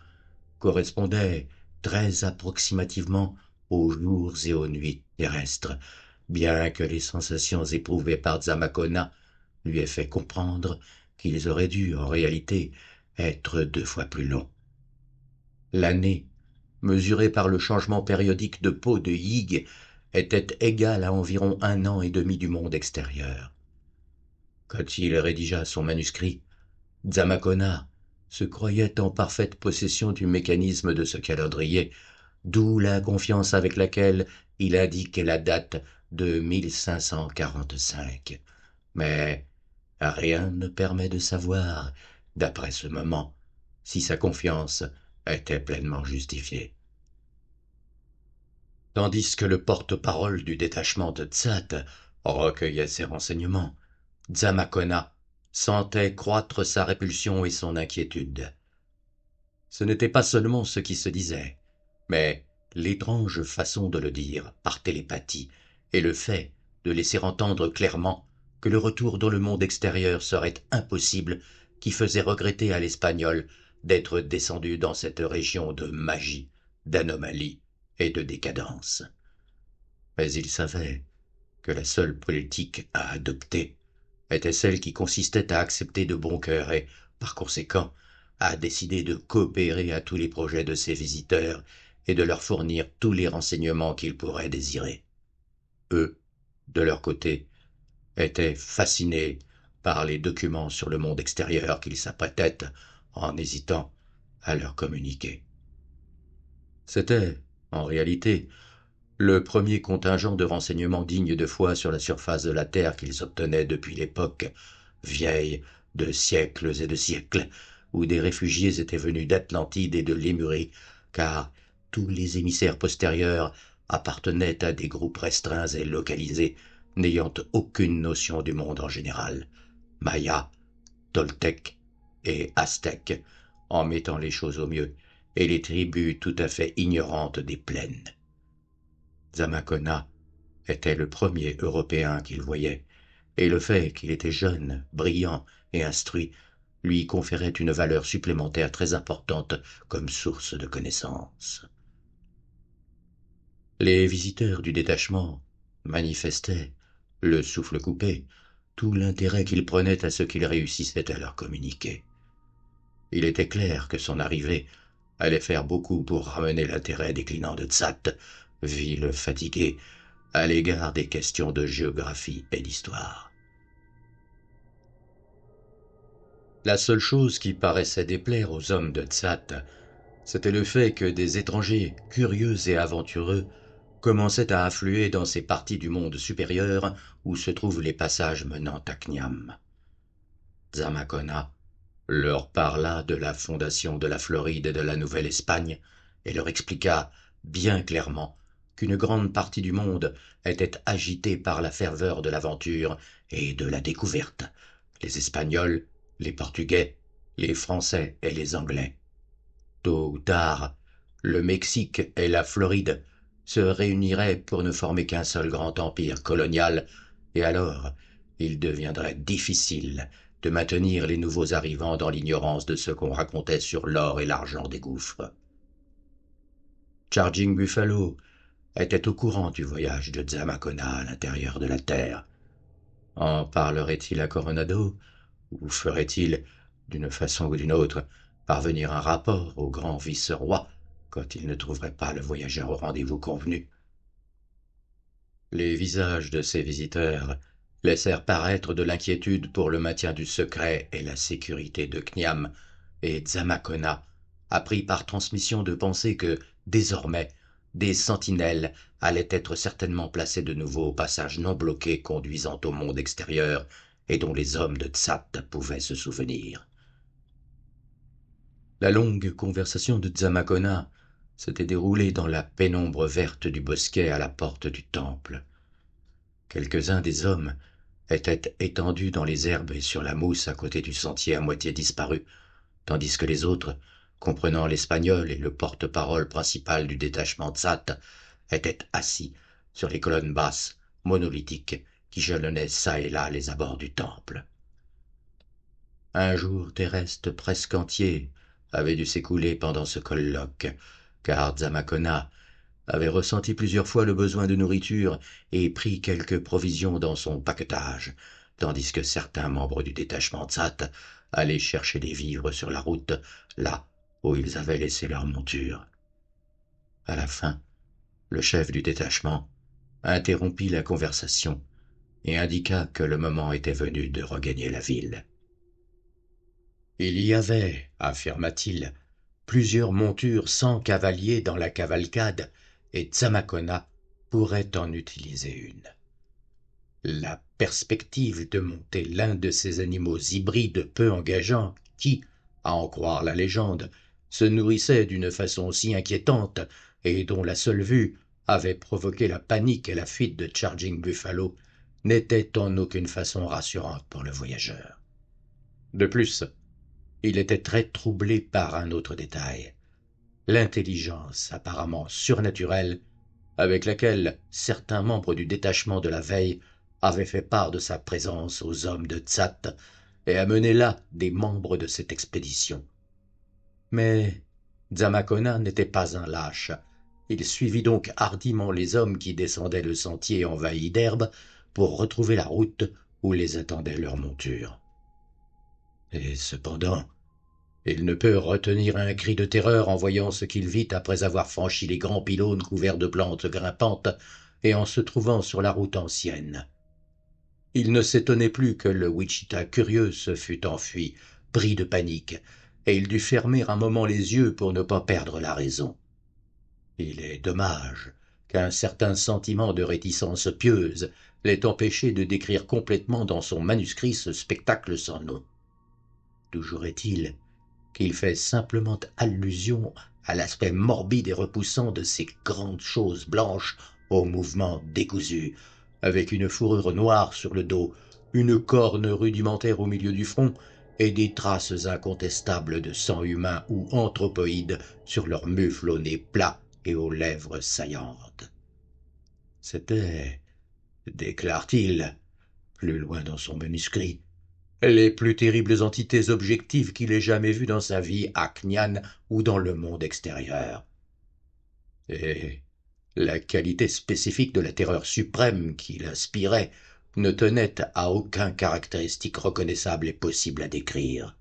correspondaient très approximativement aux jours et aux nuits terrestres, bien que les sensations éprouvées par Dzamakona lui aient fait comprendre qu'ils auraient dû, en réalité, être 2 fois plus longs. L'année, mesurée par le changement périodique de peau de Yig, était égale à environ 1 an et demi du monde extérieur. Quand il rédigea son manuscrit, Dzamakona se croyait en parfaite possession du mécanisme de ce calendrier, d'où la confiance avec laquelle il indiquait la date de 1545. Mais rien ne permet de savoir, d'après ce moment, si sa confiance était pleinement justifiée. Tandis que le porte-parole du détachement de Tzat recueillait ses renseignements, Dzamakona sentait croître sa répulsion et son inquiétude. Ce n'était pas seulement ce qui se disait, mais l'étrange façon de le dire par télépathie et le fait de laisser entendre clairement que le retour dans le monde extérieur serait impossible qui faisait regretter à l'Espagnol d'être descendu dans cette région de magie, d'anomalie et de décadence. Mais il savait que la seule politique à adopter était celle qui consistait à accepter de bon cœur et, par conséquent, à décider de coopérer à tous les projets de ses visiteurs et de leur fournir tous les renseignements qu'ils pourraient désirer. Eux, de leur côté, étaient fascinés par les documents sur le monde extérieur qu'ils s'apprêtaient, en hésitant, à leur communiquer. C'était, en réalité, le premier contingent de renseignements dignes de foi sur la surface de la Terre qu'ils obtenaient depuis l'époque vieille de siècles et de siècles, où des réfugiés étaient venus d'Atlantide et de Lémurie, car tous les émissaires postérieurs appartenaient à des groupes restreints et localisés, n'ayant aucune notion du monde en général, Maya, Toltèques et Aztèques, en mettant les choses au mieux, et les tribus tout à fait ignorantes des plaines. Dzamakona était le premier Européen qu'il voyait, et le fait qu'il était jeune, brillant et instruit lui conférait une valeur supplémentaire très importante comme source de connaissances. Les visiteurs du détachement manifestaient, le souffle coupé, tout l'intérêt qu'ils prenaient à ce qu'il réussissait à leur communiquer. Il était clair que son arrivée allait faire beaucoup pour ramener l'intérêt déclinant de Tzat ville fatiguée à l'égard des questions de géographie et d'histoire. La seule chose qui paraissait déplaire aux hommes de Tsat, c'était le fait que des étrangers curieux et aventureux commençaient à affluer dans ces parties du monde supérieur où se trouvent les passages menant à Kniam. Zamacona leur parla de la fondation de la Floride et de la Nouvelle-Espagne et leur expliqua bien clairement qu'une grande partie du monde était agitée par la ferveur de l'aventure et de la découverte. Les Espagnols, les Portugais, les Français et les Anglais. Tôt ou tard, le Mexique et la Floride se réuniraient pour ne former qu'un seul grand empire colonial, et alors il deviendrait difficile de maintenir les nouveaux arrivants dans l'ignorance de ce qu'on racontait sur l'or et l'argent des gouffres. Charging Buffalo était au courant du voyage de Zamacona à l'intérieur de la Terre. En parlerait-il à Coronado, ou ferait-il, d'une façon ou d'une autre, parvenir un rapport au grand vice-roi quand il ne trouverait pas le voyageur au rendez-vous convenu? Les visages de ces visiteurs laissèrent paraître de l'inquiétude pour le maintien du secret et la sécurité de Kniam, et Zamacona apprit par transmission de pensée que, désormais, des sentinelles allaient être certainement placées de nouveau au passage non bloqué conduisant au monde extérieur et dont les hommes de Tsat pouvaient se souvenir. La longue conversation de Zamacona s'était déroulée dans la pénombre verte du bosquet à la porte du temple. Quelques-uns des hommes étaient étendus dans les herbes et sur la mousse à côté du sentier à moitié disparu, tandis que les autres, comprenant l'espagnol et le porte-parole principal du détachement Tsat, étaient assis sur les colonnes basses, monolithiques, qui jalonnaient çà et là les abords du temple. Un jour terrestre presque entier avait dû s'écouler pendant ce colloque, car Zamacona avait ressenti plusieurs fois le besoin de nourriture et pris quelques provisions dans son paquetage, tandis que certains membres du détachement Tsat allaient chercher des vivres sur la route, là où ils avaient laissé leur monture. À la fin, le chef du détachement interrompit la conversation et indiqua que le moment était venu de regagner la ville. Il y avait, affirma-t-il, plusieurs montures sans cavaliers dans la cavalcade, et Zamacona pourrait en utiliser une. La perspective de monter l'un de ces animaux hybrides peu engageants qui, à en croire la légende, se nourrissait d'une façon si inquiétante et dont la seule vue avait provoqué la panique et la fuite de Charging Buffalo, n'était en aucune façon rassurante pour le voyageur. De plus, il était très troublé par un autre détail, l'intelligence apparemment surnaturelle avec laquelle certains membres du détachement de la veille avaient fait part de sa présence aux hommes de Tsat et amené là des membres de cette expédition. Mais Zamacona n'était pas un lâche. Il suivit donc hardiment les hommes qui descendaient le sentier envahi d'herbe pour retrouver la route où les attendait leur monture. Et cependant, il ne peut retenir un cri de terreur en voyant ce qu'il vit après avoir franchi les grands pylônes couverts de plantes grimpantes et en se trouvant sur la route ancienne. Il ne s'étonnait plus que le Wichita curieux se fût enfui, pris de panique, et il dut fermer un moment les yeux pour ne pas perdre la raison. Il est dommage qu'un certain sentiment de réticence pieuse l'ait empêché de décrire complètement dans son manuscrit ce spectacle sans nom. Toujours est-il qu'il fait simplement allusion à l'aspect morbide et repoussant de ces grandes choses blanches aux mouvements décousus, avec une fourrure noire sur le dos, une corne rudimentaire au milieu du front et des traces incontestables de sang humain ou anthropoïde sur leurs mufles au nez plat et aux lèvres saillantes. C'était, déclare-t-il, plus loin dans son manuscrit, les plus terribles entités objectives qu'il ait jamais vues dans sa vie à Knyan ou dans le monde extérieur. Et la qualité spécifique de la terreur suprême qu'il inspirait ne tenait à aucun caractéristique reconnaissable et possible à décrire.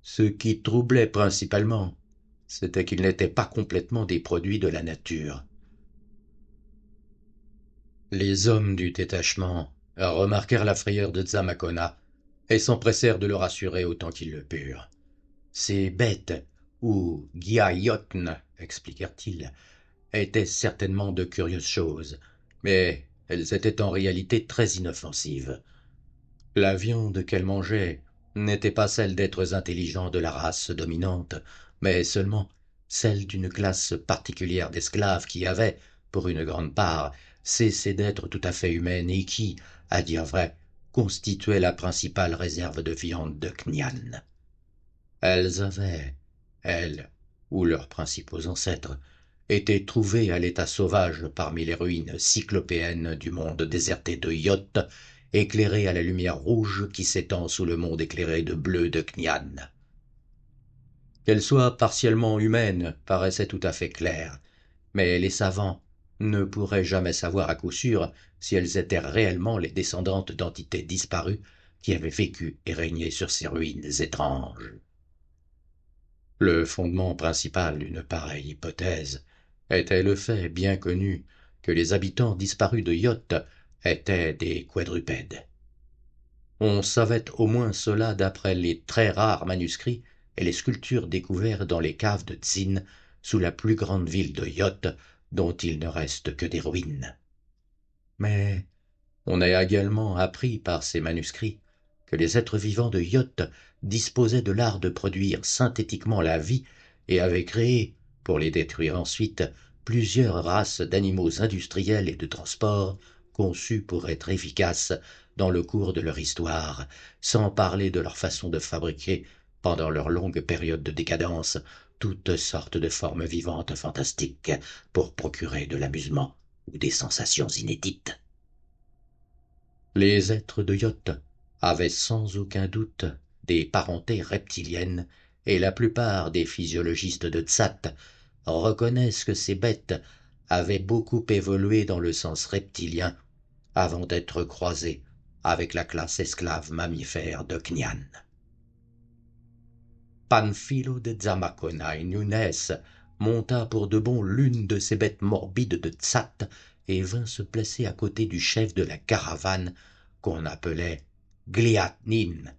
Ce qui troublait principalement, c'était qu'il n'était pas complètement des produits de la nature. Les hommes du détachement remarquèrent la frayeur de Zamakona et s'empressèrent de le rassurer autant qu'ils le purent. Ces bêtes, ou Giayotn, expliquèrent-ils, étaient certainement de curieuses choses, mais elles étaient en réalité très inoffensives. La viande qu'elles mangeaient n'était pas celle d'êtres intelligents de la race dominante, mais seulement celle d'une classe particulière d'esclaves qui avaient, pour une grande part, cessé d'être tout à fait humaines et qui, à dire vrai, constituaient la principale réserve de viande de Knian. Elles avaient, elles, ou leurs principaux ancêtres, été trouvées à l'état sauvage parmi les ruines cyclopéennes du monde déserté de Yot, éclairé à la lumière rouge qui s'étend sous le monde éclairé de bleu de Knian. Qu'elles soient partiellement humaines paraissait tout à fait clair, mais les savants ne pourraient jamais savoir à coup sûr si elles étaient réellement les descendantes d'entités disparues qui avaient vécu et régné sur ces ruines étranges. Le fondement principal d'une pareille hypothèse était le fait bien connu que les habitants disparus de Yot étaient des quadrupèdes. On savait au moins cela d'après les très rares manuscrits et les sculptures découverts dans les caves de Tzin, sous la plus grande ville de Yot, dont il ne reste que des ruines. Mais on a également appris par ces manuscrits que les êtres vivants de Yot disposaient de l'art de produire synthétiquement la vie et avaient créé, pour les détruire ensuite, plusieurs races d'animaux industriels et de transport conçus pour être efficaces dans le cours de leur histoire, sans parler de leur façon de fabriquer, pendant leur longue période de décadence, toutes sortes de formes vivantes fantastiques pour procurer de l'amusement ou des sensations inédites. Les êtres de Yot avaient sans aucun doute des parentés reptiliennes, et la plupart des physiologistes de Tsat reconnaissent que ces bêtes avaient beaucoup évolué dans le sens reptilien avant d'être croisées avec la classe esclave mammifère de Knian. Panfilo de Zamakona et Nunes monta pour de bon l'une de ces bêtes morbides de Tsat et vint se placer à côté du chef de la caravane qu'on appelait Gliatnin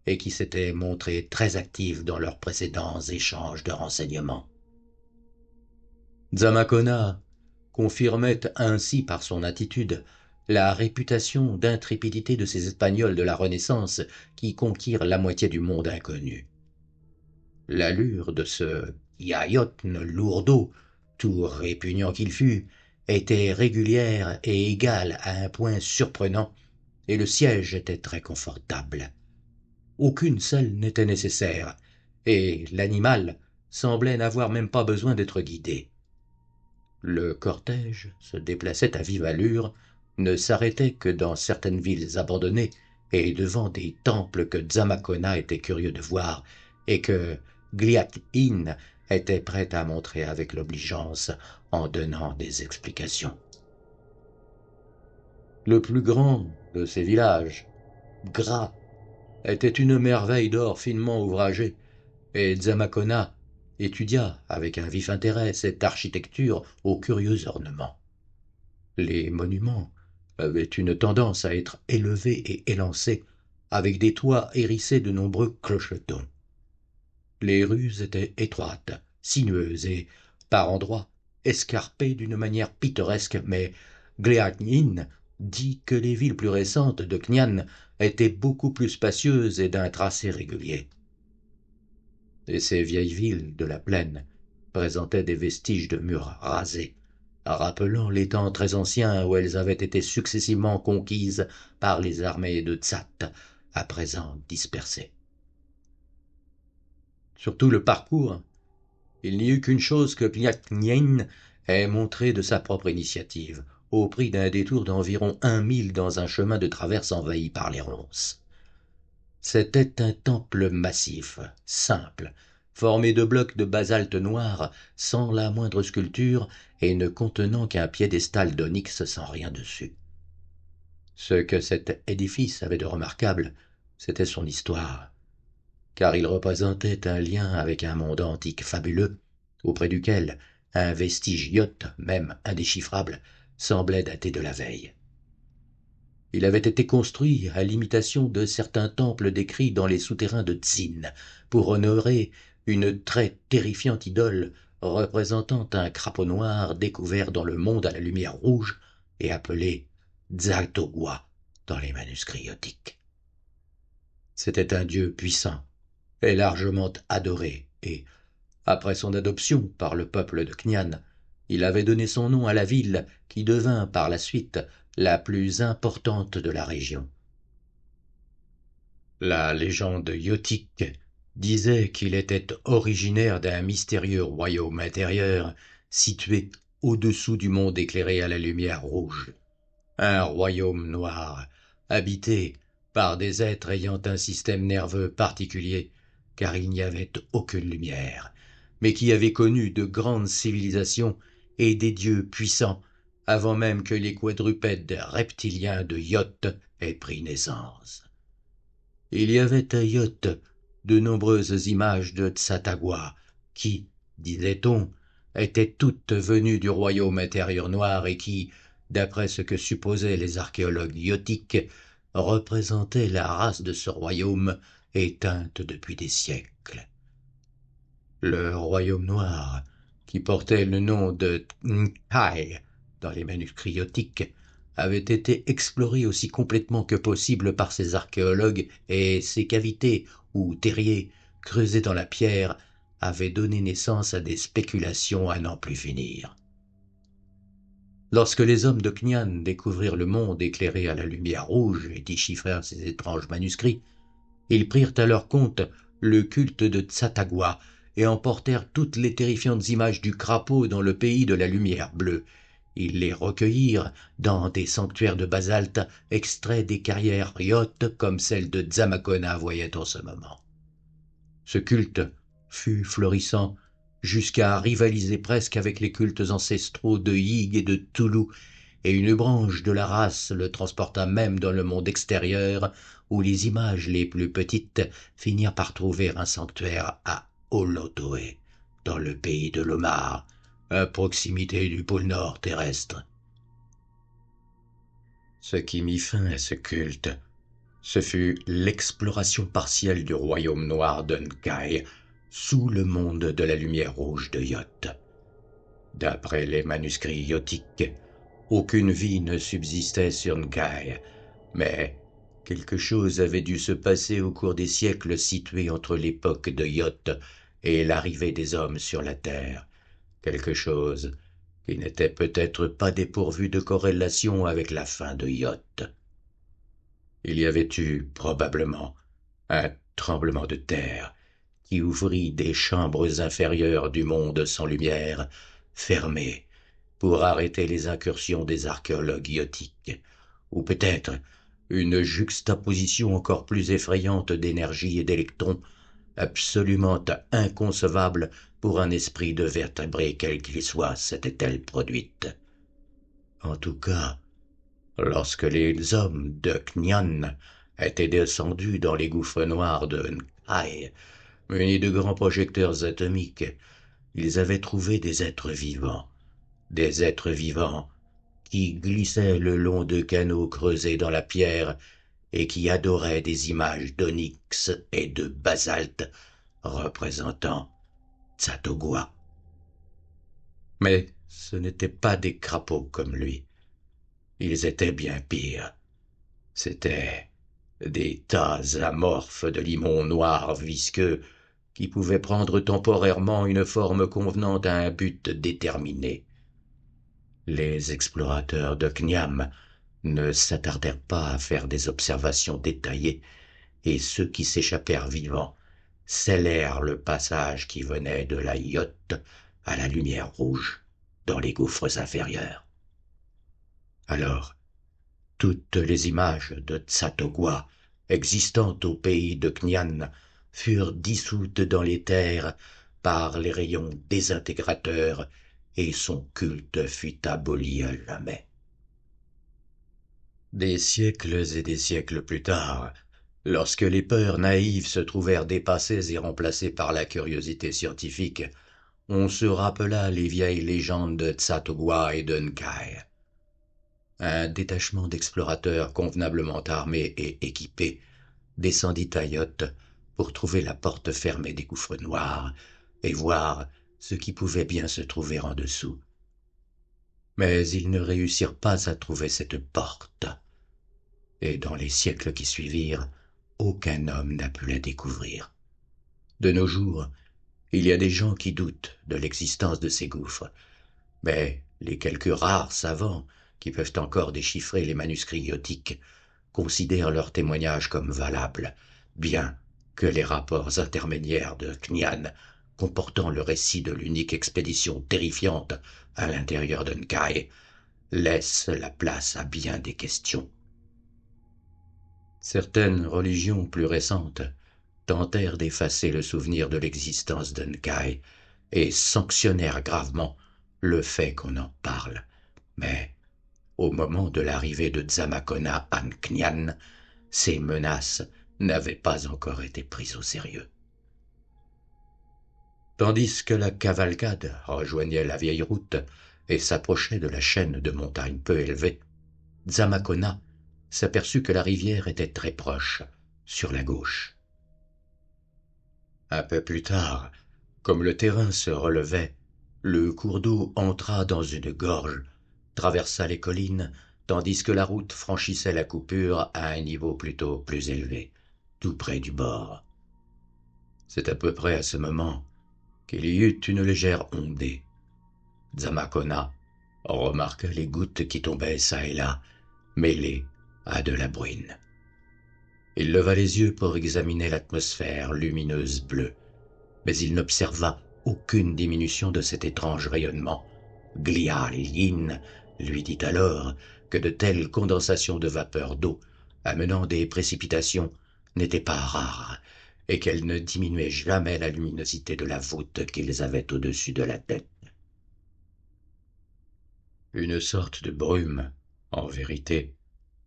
et qui s'était montré très actif dans leurs précédents échanges de renseignements. Zamakona confirmait ainsi par son attitude la réputation d'intrépidité de ces Espagnols de la Renaissance qui conquirent la moitié du monde inconnu. L'allure de ce Yayotn lourdeau, tout répugnant qu'il fût, était régulière et égale à un point surprenant, et le siège était très confortable. Aucune selle n'était nécessaire, et l'animal semblait n'avoir même pas besoin d'être guidé. Le cortège se déplaçait à vive allure, ne s'arrêtait que dans certaines villes abandonnées et devant des temples que Zamakona était curieux de voir et que Gliat-in était prêt à montrer avec l'obligeance en donnant des explications. Le plus grand de ces villages, Gra, était une merveille d'or finement ouvragé, et Zamakona étudia avec un vif intérêt cette architecture aux curieux ornements. Les monuments avaient une tendance à être élevés et élancés, avec des toits hérissés de nombreux clochetons. Les rues étaient étroites, sinueuses et, par endroits, escarpées d'une manière pittoresque, mais Gliatnin dit que les villes plus récentes de Knian étaient beaucoup plus spacieuses et d'un tracé régulier. Et ces vieilles villes de la plaine présentaient des vestiges de murs rasés, rappelant les temps très anciens où elles avaient été successivement conquises par les armées de Tsat, à présent dispersées. Sur tout le parcours, il n'y eut qu'une chose que Gliatnin ait montrée de sa propre initiative, au prix d'un détour d'environ 1 mille dans un chemin de traverse envahi par les ronces. C'était un temple massif, simple, formé de blocs de basalte noir, sans la moindre sculpture et ne contenant qu'un piédestal d'onyx sans rien dessus. Ce que cet édifice avait de remarquable, c'était son histoire, car il représentait un lien avec un monde antique fabuleux, auprès duquel un vestige Yot, même indéchiffrable, semblait dater de la veille. Il avait été construit à l'imitation de certains temples décrits dans les souterrains de Tsin, pour honorer une très terrifiante idole représentant un crapaud noir découvert dans le monde à la lumière rouge et appelé Tzatogwa dans les manuscrits yotiques. C'était un dieu puissant et largement adoré, et, après son adoption par le peuple de Knyan, il avait donné son nom à la ville qui devint par la suite la plus importante de la région. La légende yotique disait qu'il était originaire d'un mystérieux royaume intérieur situé au-dessous du monde éclairé à la lumière rouge. Un royaume noir, habité par des êtres ayant un système nerveux particulier, car il n'y avait aucune lumière, mais qui avait connu de grandes civilisations et des dieux puissants avant même que les quadrupèdes reptiliens de Yot aient pris naissance. Il y avait à Yot de nombreuses images de Tsatagwa qui, disait-on, étaient toutes venues du royaume intérieur noir et qui, d'après ce que supposaient les archéologues yotiques, représentaient la race de ce royaume éteinte depuis des siècles. Le royaume noir, qui portait le nom de Nkai dans les manuscrits yotiques, avait été exploré aussi complètement que possible par ces archéologues, et ses cavités ou terriers creusés dans la pierre avaient donné naissance à des spéculations à n'en plus finir. Lorsque les hommes de Knyan découvrirent le monde éclairé à la lumière rouge et déchiffrèrent ces étranges manuscrits, ils prirent à leur compte le culte de Tsatagwa et emportèrent toutes les terrifiantes images du crapaud dans le pays de la lumière bleue. Ils les recueillirent dans des sanctuaires de basalte extraits des carrières ryotes comme celle de Tzamakona voyait en ce moment. Ce culte fut florissant jusqu'à rivaliser presque avec les cultes ancestraux de Yig et de Tulu, et une branche de la race le transporta même dans le monde extérieur, où les images les plus petites finirent par trouver un sanctuaire à Olotoé, dans le pays de l'Omar, à proximité du pôle nord terrestre. Ce qui mit fin à ce culte, ce fut l'exploration partielle du royaume noir de Nkai, sous le monde de la lumière rouge de Yot. D'après les manuscrits yotiques, aucune vie ne subsistait sur Nkai, mais quelque chose avait dû se passer au cours des siècles situés entre l'époque de Yot et l'arrivée des hommes sur la Terre, quelque chose qui n'était peut-être pas dépourvu de corrélation avec la fin de Yot. Il y avait eu, probablement, un tremblement de terre qui ouvrit des chambres inférieures du monde sans lumière, fermées, pour arrêter les incursions des archéologues yotiques, ou peut-être une juxtaposition encore plus effrayante d'énergie et d'électrons, absolument inconcevable pour un esprit de vertébré quel qu'il soit, s'était-elle produite. En tout cas, lorsque les hommes de Knyan étaient descendus dans les gouffres noirs de Nkai, munis de grands projecteurs atomiques, ils avaient trouvé des êtres vivants qui glissaient le long de canaux creusés dans la pierre et qui adoraient des images d'onyx et de basalte représentant Tsatogwa. Mais ce n'étaient pas des crapauds comme lui. Ils étaient bien pires. C'étaient des tas amorphes de limon noir visqueux qui pouvaient prendre temporairement une forme convenant à un but déterminé. Les explorateurs de Knyam ne s'attardèrent pas à faire des observations détaillées, et ceux qui s'échappèrent vivants scellèrent le passage qui venait de la Yot à la lumière rouge dans les gouffres inférieurs. Alors, toutes les images de Tsatogwa existant au pays de Knyan furent dissoutes dans les terres par les rayons désintégrateurs et son culte fut aboli à jamais. Des siècles et des siècles plus tard, lorsque les peurs naïves se trouvèrent dépassées et remplacées par la curiosité scientifique, on se rappela les vieilles légendes de Tsatogwa et de Nkai. un détachement d'explorateurs convenablement armés et équipés descendit à yacht pour trouver la porte fermée des gouffres noirs et voir ce qui pouvait bien se trouver en dessous. Mais ils ne réussirent pas à trouver cette porte, et dans les siècles qui suivirent, aucun homme n'a pu la découvrir. De nos jours, il y a des gens qui doutent de l'existence de ces gouffres, mais les quelques rares savants qui peuvent encore déchiffrer les manuscrits gothiques considèrent leurs témoignages comme valables, bien que les rapports intermédiaires de Cnian comportant le récit de l'unique expédition terrifiante à l'intérieur d'Unkai laissent la place à bien des questions. Certaines religions plus récentes tentèrent d'effacer le souvenir de l'existence d'Unkai et sanctionnèrent gravement le fait qu'on en parle. Mais, au moment de l'arrivée de Zamakona à Nknian, ces menaces n'avaient pas encore été prises au sérieux. Tandis que la cavalcade rejoignait la vieille route et s'approchait de la chaîne de montagnes peu élevées, Zamakona s'aperçut que la rivière était très proche, sur la gauche. Un peu plus tard, comme le terrain se relevait, le cours d'eau entra dans une gorge, traversa les collines, tandis que la route franchissait la coupure à un niveau plutôt plus élevé, tout près du bord. C'est à peu près à ce moment qu'il y eut une légère ondée. Zamakona remarqua les gouttes qui tombaient çà et là, mêlées à de la bruine. Il leva les yeux pour examiner l'atmosphère lumineuse bleue, mais il n'observa aucune diminution de cet étrange rayonnement. Glial Yin lui dit alors que de telles condensations de vapeur d'eau amenant des précipitations n'étaient pas rares et qu'elles ne diminuaient jamais la luminosité de la voûte qu'ils avaient au-dessus de la tête. Une sorte de brume, en vérité,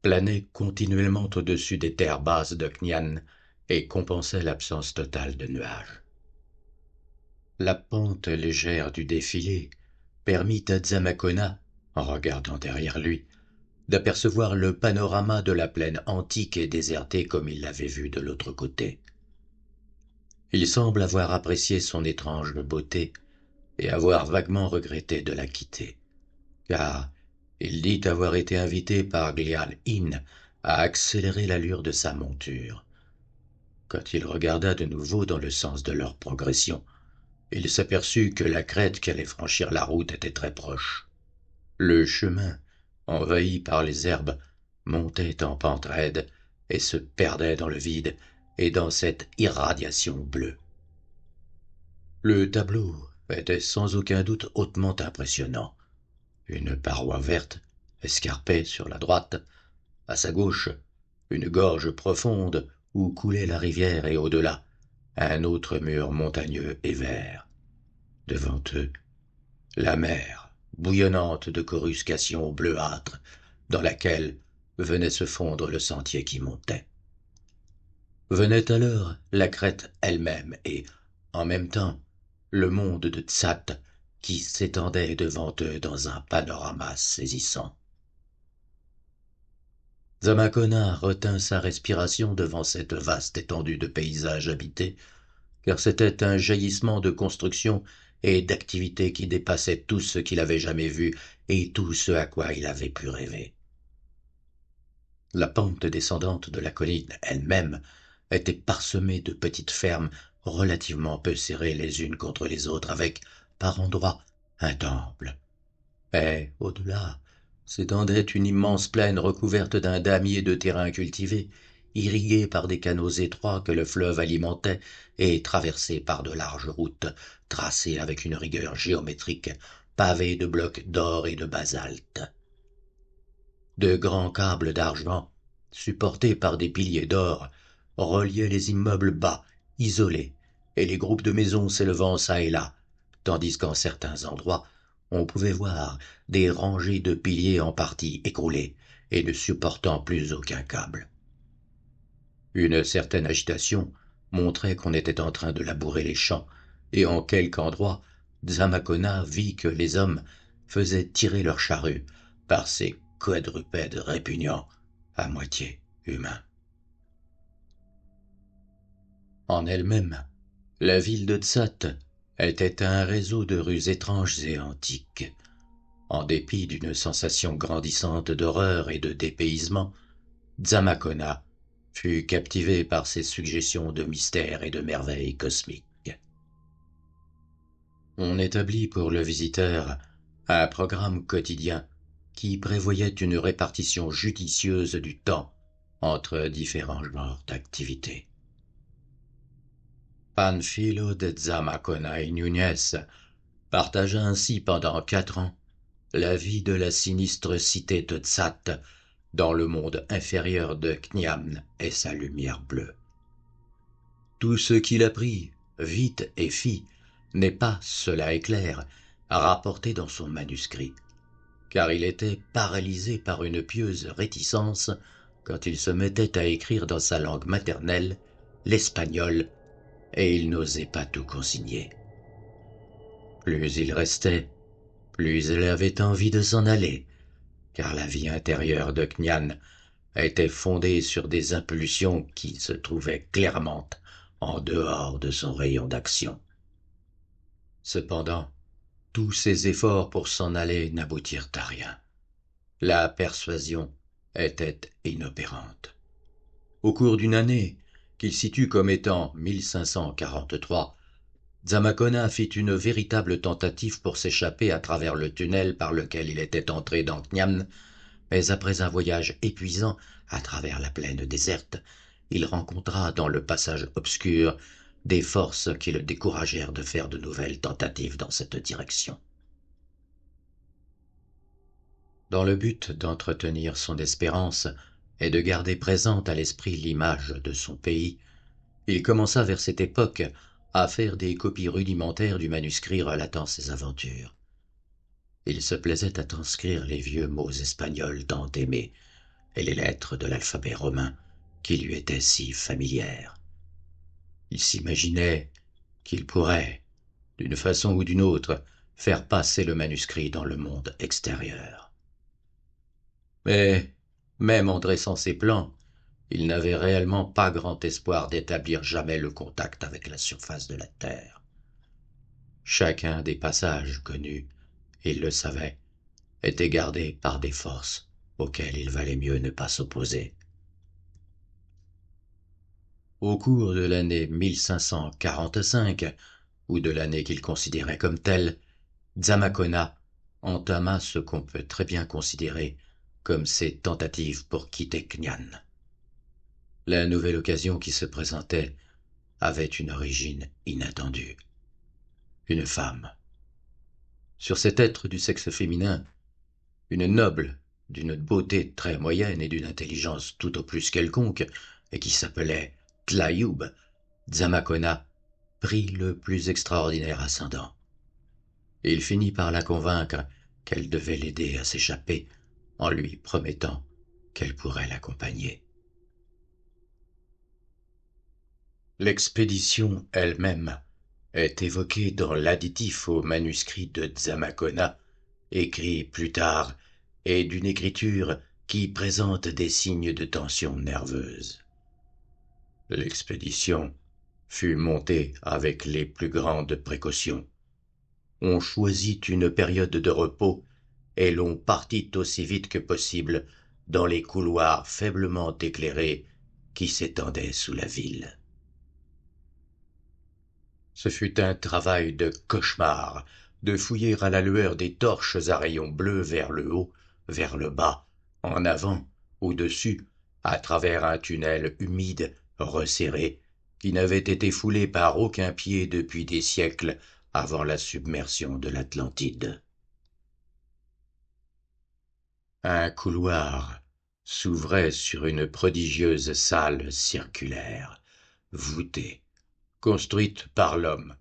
planait continuellement au-dessus des terres basses de Cnian et compensait l'absence totale de nuages. La pente légère du défilé permit à Zamakona, en regardant derrière lui, d'apercevoir le panorama de la plaine antique et désertée comme il l'avait vu de l'autre côté. Il semble avoir apprécié son étrange beauté et avoir vaguement regretté de la quitter, car il dit avoir été invité par Glial Yin à accélérer l'allure de sa monture. Quand il regarda de nouveau dans le sens de leur progression, il s'aperçut que la crête qu'allait franchir la route était très proche. Le chemin, envahi par les herbes, montait en pente raide et se perdait dans le vide et dans cette irradiation bleue. Le tableau était sans aucun doute hautement impressionnant. Une paroi verte, escarpée sur la droite, à sa gauche, une gorge profonde où coulait la rivière et au-delà, un autre mur montagneux et vert. Devant eux, la mer, bouillonnante de coruscations bleuâtres, dans laquelle venait se fondre le sentier qui montait. Venait alors la crête elle-même et, en même temps, le monde de Tsat qui s'étendait devant eux dans un panorama saisissant. Zamakona retint sa respiration devant cette vaste étendue de paysage habité, car c'était un jaillissement de construction et d'activité qui dépassait tout ce qu'il avait jamais vu et tout ce à quoi il avait pu rêver. La pente descendante de la colline elle-même était parsemée de petites fermes relativement peu serrées les unes contre les autres, avec, par endroits, un temple. Mais, au-delà, s'étendait une immense plaine recouverte d'un damier de terrains cultivés, irriguée par des canaux étroits que le fleuve alimentait et traversée par de larges routes tracées avec une rigueur géométrique, pavées de blocs d'or et de basalte. De grands câbles d'argent, supportés par des piliers d'or, reliaient les immeubles bas, isolés, et les groupes de maisons s'élevant çà et là, tandis qu'en certains endroits, on pouvait voir des rangées de piliers en partie écroulés et ne supportant plus aucun câble. Une certaine agitation montrait qu'on était en train de labourer les champs, et en quelque endroit, Zamakona vit que les hommes faisaient tirer leurs charrues par ces quadrupède répugnant, à moitié humain. En elle-même, la ville de Tsat était un réseau de rues étranges et antiques. En dépit d'une sensation grandissante d'horreur et de dépaysement, Zamakona fut captivé par ces suggestions de mystère et de merveilles cosmiques. On établit pour le visiteur un programme quotidien qui prévoyait une répartition judicieuse du temps entre différents genres d'activités. Panfilo de Zamakona y Núñez partagea ainsi pendant 4 ans la vie de la sinistre cité de Tsat dans le monde inférieur de Kniam et sa lumière bleue. Tout ce qu'il apprit, vit et fit, n'est pas, cela est clair, rapporté dans son manuscrit, car il était paralysé par une pieuse réticence quand il se mettait à écrire dans sa langue maternelle, l'espagnol, et il n'osait pas tout consigner. Plus il restait, plus il avait envie de s'en aller, car la vie intérieure de Knian était fondée sur des impulsions qui se trouvaient clairement en dehors de son rayon d'action. Cependant, tous ses efforts pour s'en aller n'aboutirent à rien. La persuasion était inopérante. Au cours d'une année, qu'il situe comme étant 1543, Zamakona fit une véritable tentative pour s'échapper à travers le tunnel par lequel il était entré dans Kniam, mais après un voyage épuisant à travers la plaine déserte, il rencontra dans le passage obscur des forces qui le découragèrent de faire de nouvelles tentatives dans cette direction. Dans le but d'entretenir son espérance et de garder présente à l'esprit l'image de son pays, il commença vers cette époque à faire des copies rudimentaires du manuscrit relatant ses aventures. Il se plaisait à transcrire les vieux mots espagnols tant aimés et les lettres de l'alphabet romain qui lui étaient si familières. Il s'imaginait qu'il pourrait, d'une façon ou d'une autre, faire passer le manuscrit dans le monde extérieur. Mais, même en dressant ses plans, il n'avait réellement pas grand espoir d'établir jamais le contact avec la surface de la Terre. Chacun des passages connus, il le savait, était gardé par des forces auxquelles il valait mieux ne pas s'opposer. Au cours de l'année 1545, ou de l'année qu'il considérait comme telle, Zamakona entama ce qu'on peut très bien considérer comme ses tentatives pour quitter Knian. La nouvelle occasion qui se présentait avait une origine inattendue. Une femme. Sur cet être du sexe féminin, une noble, d'une beauté très moyenne et d'une intelligence tout au plus quelconque, et qui s'appelait Tlayoub, Zamakona prit le plus extraordinaire ascendant. Il finit par la convaincre qu'elle devait l'aider à s'échapper, en lui promettant qu'elle pourrait l'accompagner. L'expédition elle-même est évoquée dans l'additif au manuscrit de Zamakona, écrit plus tard, et d'une écriture qui présente des signes de tension nerveuse. L'expédition fut montée avec les plus grandes précautions. On choisit une période de repos et l'on partit aussi vite que possible dans les couloirs faiblement éclairés qui s'étendaient sous la ville. Ce fut un travail de cauchemar de fouiller à la lueur des torches à rayons bleus vers le haut, vers le bas, en avant, au-dessus, à travers un tunnel humide, resserré, qui n'avait été foulé par aucun pied depuis des siècles avant la submersion de l'Atlantide. Un couloir s'ouvrait sur une prodigieuse salle circulaire, voûtée, construite par l'homme,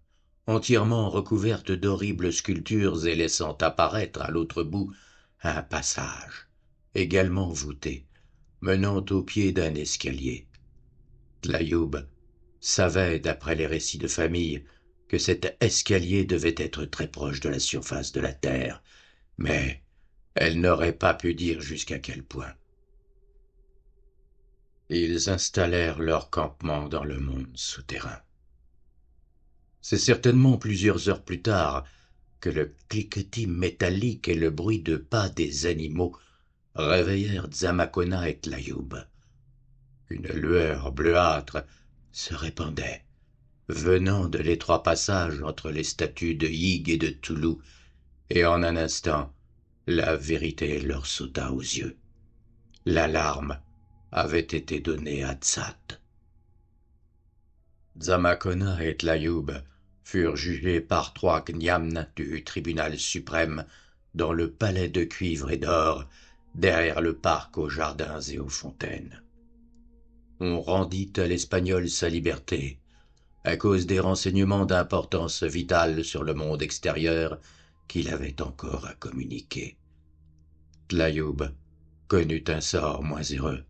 entièrement recouverte d'horribles sculptures et laissant apparaître à l'autre bout un passage, également voûté, menant au pied d'un escalier. Tlayoub savait, d'après les récits de famille, que cet escalier devait être très proche de la surface de la terre, mais Elle n'aurait pas pu dire jusqu'à quel point. Ils installèrent leur campement dans le monde souterrain. C'est certainement plusieurs heures plus tard que le cliquetis métallique et le bruit de pas des animaux réveillèrent Zamakona et Tlayoub. Une lueur bleuâtre se répandait, venant de l'étroit passage entre les statues de Hig et de Toulou, et en un instant, la vérité leur sauta aux yeux. L'alarme avait été donnée à Tzat. Zamakona et Tlayoub furent jugés par 3 gniamnes du tribunal suprême dans le palais de cuivre et d'or, derrière le parc aux jardins et aux fontaines. On rendit à l'Espagnol sa liberté, à cause des renseignements d'importance vitale sur le monde extérieur qu'il avait encore à communiquer. Tlayoub connut un sort moins heureux.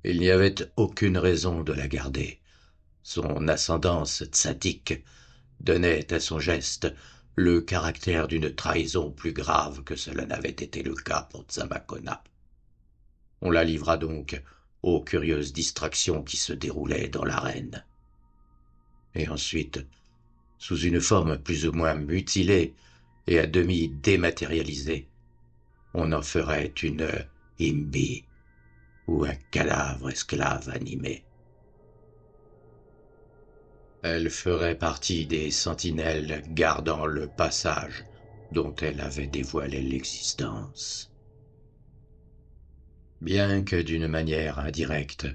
Il n'y avait aucune raison de la garder. Son ascendance tzatique donnait à son geste le caractère d'une trahison plus grave que cela n'avait été le cas pour Zamakona. On la livra donc aux curieuses distractions qui se déroulaient dans l'arène. Et ensuite, sous une forme plus ou moins mutilée et à demi dématérialisée, on en ferait une imbi ou un cadavre esclave animé. Elle ferait partie des sentinelles gardant le passage dont elle avait dévoilé l'existence. Bien que d'une manière indirecte,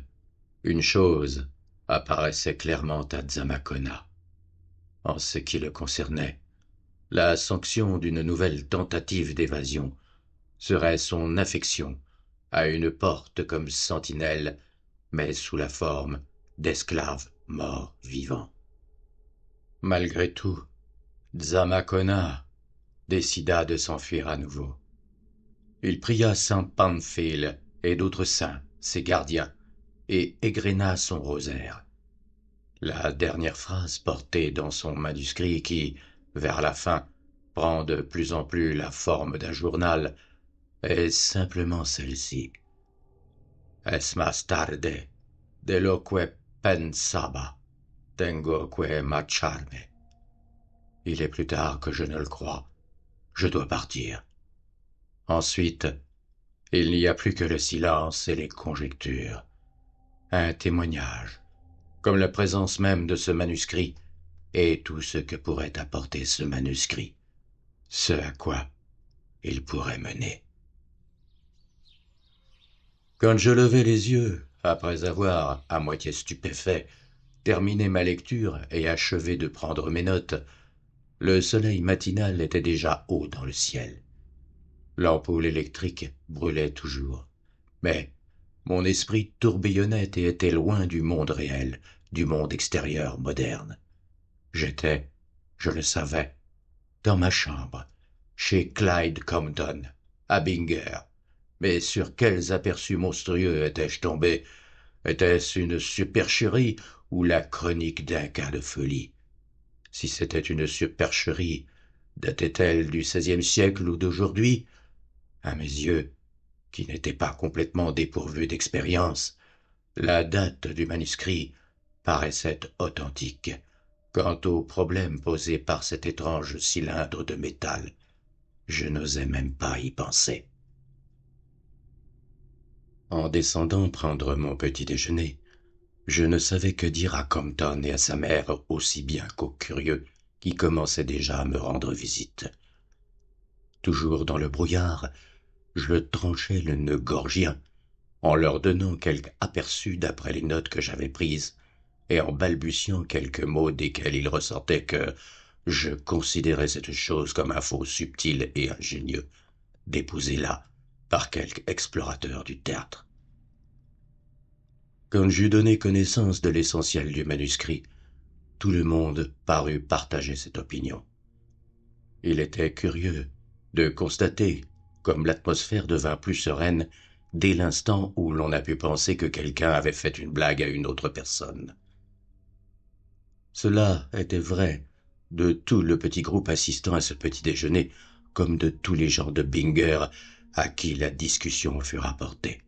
une chose apparaissait clairement à Zamakona. En ce qui le concernait, la sanction d'une nouvelle tentative d'évasion serait son affection à une porte comme sentinelle, mais sous la forme d'esclaves morts vivants. Malgré tout, Zamakona décida de s'enfuir à nouveau. Il pria saint Pamphile et d'autres saints, ses gardiens, et égrena son rosaire. La dernière phrase portée dans son manuscrit qui, vers la fin, prend de plus en plus la forme d'un journal, est simplement celle-ci. Es más tarde de lo que pensaba, tengo que marcharme. Il est plus tard que je ne le crois. Je dois partir. Ensuite, il n'y a plus que le silence et les conjectures. Un témoignage, comme la présence même de ce manuscrit, et tout ce que pourrait apporter ce manuscrit, ce à quoi il pourrait mener. Quand je levai les yeux, après avoir, à moitié stupéfait, terminé ma lecture et achevé de prendre mes notes, le soleil matinal était déjà haut dans le ciel. L'ampoule électrique brûlait toujours, mais mon esprit tourbillonnait et était loin du monde réel, du monde extérieur moderne. J'étais, je le savais, dans ma chambre, chez Clyde Compton, à Binger. Mais sur quels aperçus monstrueux étais-je tombé? Était-ce une supercherie ou la chronique d'un cas de folie? Si c'était une supercherie, datait-elle du XVIe siècle ou d'aujourd'hui? À mes yeux, qui n'étaient pas complètement dépourvus d'expérience, la date du manuscrit paraissait authentique. Quant au problème posé par cet étrange cylindre de métal, je n'osais même pas y penser. En descendant prendre mon petit déjeuner, je ne savais que dire à Compton et à sa mère aussi bien qu'aux curieux qui commençaient déjà à me rendre visite. Toujours dans le brouillard, je tranchais le nœud gorgien, en leur donnant quelque aperçu d'après les notes que j'avais prises, et en balbutiant quelques mots desquels il ressortait que je considérais cette chose comme un faux subtil et ingénieux, déposé là par quelque explorateur du théâtre. Quand j'eus donné connaissance de l'essentiel du manuscrit, tout le monde parut partager cette opinion. Il était curieux de constater comme l'atmosphère devint plus sereine dès l'instant où l'on a pu penser que quelqu'un avait fait une blague à une autre personne. Cela était vrai de tout le petit groupe assistant à ce petit déjeuner comme de tous les gens de Binger à qui la discussion fut rapportée.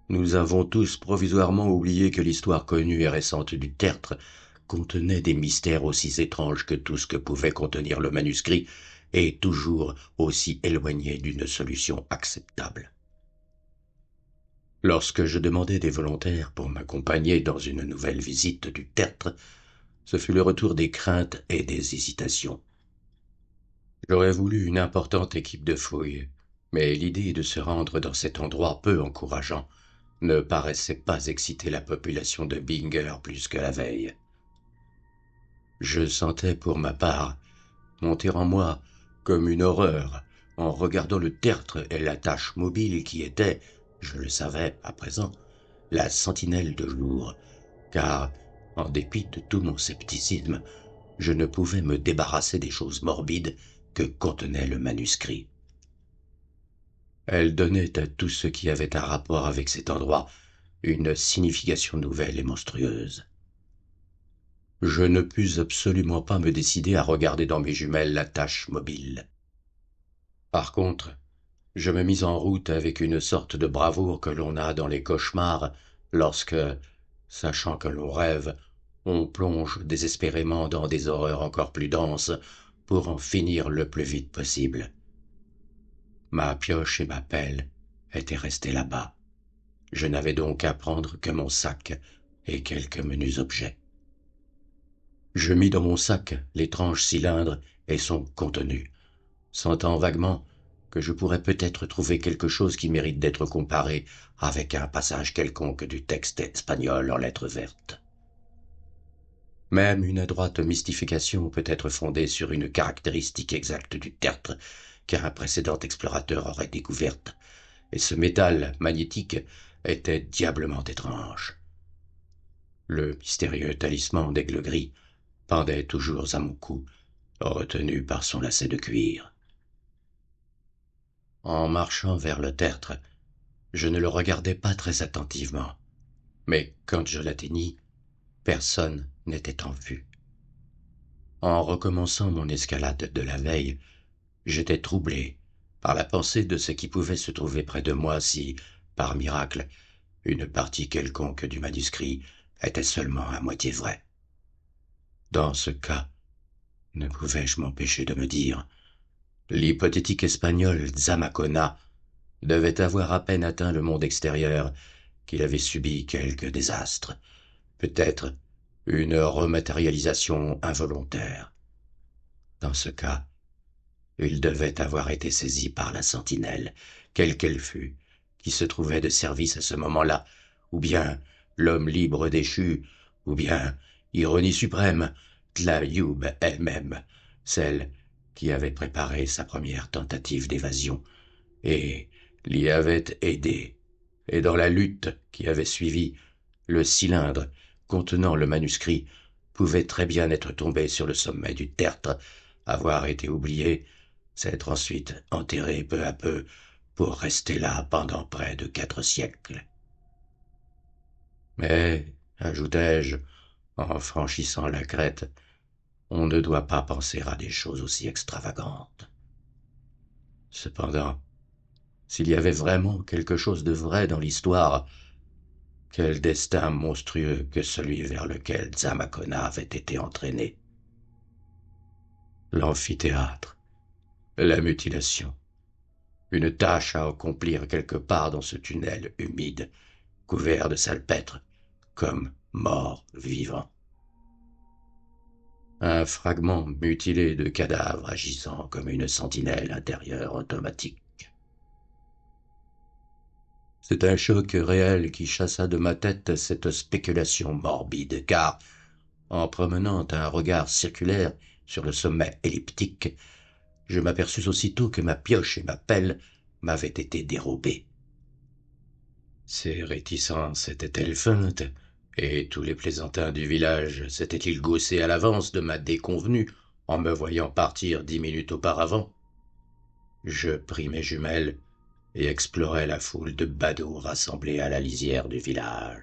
Nous avons tous provisoirement oublié que l'histoire connue et récente du tertre contenait des mystères aussi étranges que tout ce que pouvait contenir le manuscrit et toujours aussi éloignés d'une solution acceptable. Lorsque je demandai des volontaires pour m'accompagner dans une nouvelle visite du tertre, ce fut le retour des craintes et des hésitations. J'aurais voulu une importante équipe de fouilles, mais l'idée de se rendre dans cet endroit peu encourageant ne paraissait pas exciter la population de Binger plus que la veille. Je sentais pour ma part monter en moi comme une horreur en regardant le tertre et la tâche mobile qui était, je le savais à présent, la sentinelle de jour, car, en dépit de tout mon scepticisme, je ne pouvais me débarrasser des choses morbides que contenait le manuscrit. Elle donnait à tout ce qui avait un rapport avec cet endroit une signification nouvelle et monstrueuse. Je ne pus absolument pas me décider à regarder dans mes jumelles la tâche mobile. Par contre, je me mis en route avec une sorte de bravoure que l'on a dans les cauchemars lorsque, sachant que l'on rêve, on plonge désespérément dans des horreurs encore plus denses pour en finir le plus vite possible. Ma pioche et ma pelle étaient restées là-bas. Je n'avais donc à prendre que mon sac et quelques menus objets. Je mis dans mon sac l'étrange cylindre et son contenu, sentant vaguement que je pourrais peut-être trouver quelque chose qui mérite d'être comparé avec un passage quelconque du texte espagnol en lettres vertes. Même une adroite mystification peut être fondée sur une caractéristique exacte du tertre qu'un précédent explorateur aurait découverte, et ce métal magnétique était diablement étrange. Le mystérieux talisman d'aigle gris pendait toujours à mon cou, retenu par son lacet de cuir. En marchant vers le tertre, je ne le regardais pas très attentivement, mais quand je l'atteignis, personne n'était en vue. En recommençant mon escalade de la veille, j'étais troublé par la pensée de ce qui pouvait se trouver près de moi si, par miracle, une partie quelconque du manuscrit était seulement à moitié vraie. Dans ce cas, ne pouvais-je m'empêcher de me dire, l'hypothétique espagnol Zamacona devait avoir à peine atteint le monde extérieur qu'il avait subi quelques désastres, peut-être une rematérialisation involontaire. Dans ce cas, il devait avoir été saisi par la sentinelle, quelle qu'elle fût, qui se trouvait de service à ce moment-là, ou bien l'homme libre déchu, ou bien, ironie suprême, Tlayoub elle-même, celle qui avait préparé sa première tentative d'évasion, et l'y avait aidé. Et dans la lutte qui avait suivi, le cylindre contenant le manuscrit pouvait très bien être tombé sur le sommet du tertre, avoir été oublié, s'être ensuite enterré peu à peu pour rester là pendant près de 4 siècles. Mais, ajoutai-je, en franchissant la crête, on ne doit pas penser à des choses aussi extravagantes. Cependant, s'il y avait vraiment quelque chose de vrai dans l'histoire, quel destin monstrueux que celui vers lequel Zamacona avait été entraîné. L'amphithéâtre, la mutilation, une tâche à accomplir quelque part dans ce tunnel humide, couvert de salpêtre, comme mort vivant. Un fragment mutilé de cadavre agissant comme une sentinelle intérieure automatique. C'est un choc réel qui chassa de ma tête cette spéculation morbide, car, en promenant un regard circulaire sur le sommet elliptique, je m'aperçus aussitôt que ma pioche et ma pelle m'avaient été dérobées. Ces réticences étaient-elles feintes, et tous les plaisantins du village s'étaient-ils gaussés à l'avance de ma déconvenue en me voyant partir 10 minutes auparavant? Je pris mes jumelles et explorai la foule de badauds rassemblés à la lisière du village.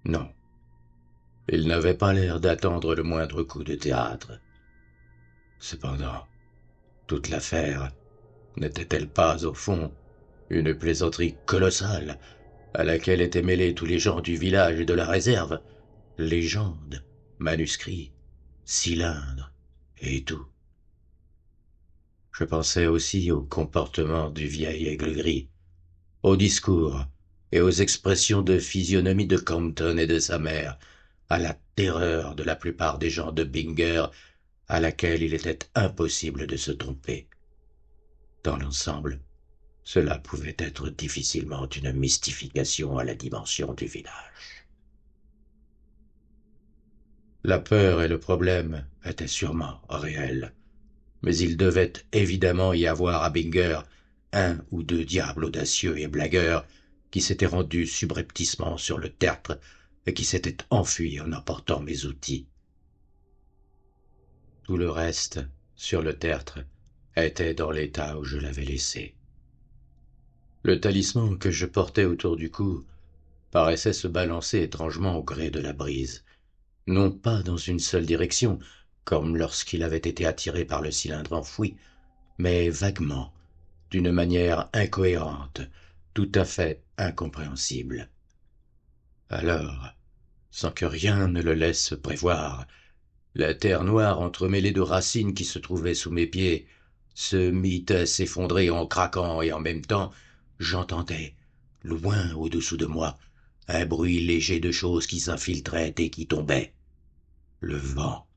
Non, ils n'avaient pas l'air d'attendre le moindre coup de théâtre. Cependant, Toute l'affaire n'était-elle pas, au fond, une plaisanterie colossale à laquelle étaient mêlés tous les gens du village et de la réserve, légendes, manuscrits, cylindres et tout. Je pensais aussi au comportement du vieil aigle gris, aux discours et aux expressions de physionomie de Compton et de sa mère, à la terreur de la plupart des gens de Binger, à laquelle il était impossible de se tromper. Dans l'ensemble, cela pouvait être difficilement une mystification à la dimension du village. La peur et le problème étaient sûrement réels, mais il devait évidemment y avoir à Binger un ou deux diables audacieux et blagueurs qui s'étaient rendus subrepticement sur le tertre et qui s'étaient enfuis en emportant mes outils. Tout le reste, sur le tertre, était dans l'état où je l'avais laissé. Le talisman que je portais autour du cou paraissait se balancer étrangement au gré de la brise, non pas dans une seule direction, comme lorsqu'il avait été attiré par le cylindre enfoui, mais vaguement, d'une manière incohérente, tout à fait incompréhensible. Alors, sans que rien ne le laisse prévoir, la terre noire entremêlée de racines qui se trouvaient sous mes pieds se mit à s'effondrer en craquant et en même temps, j'entendais, loin au-dessous de moi, un bruit léger de choses qui s'infiltraient et qui tombaient. Le vent,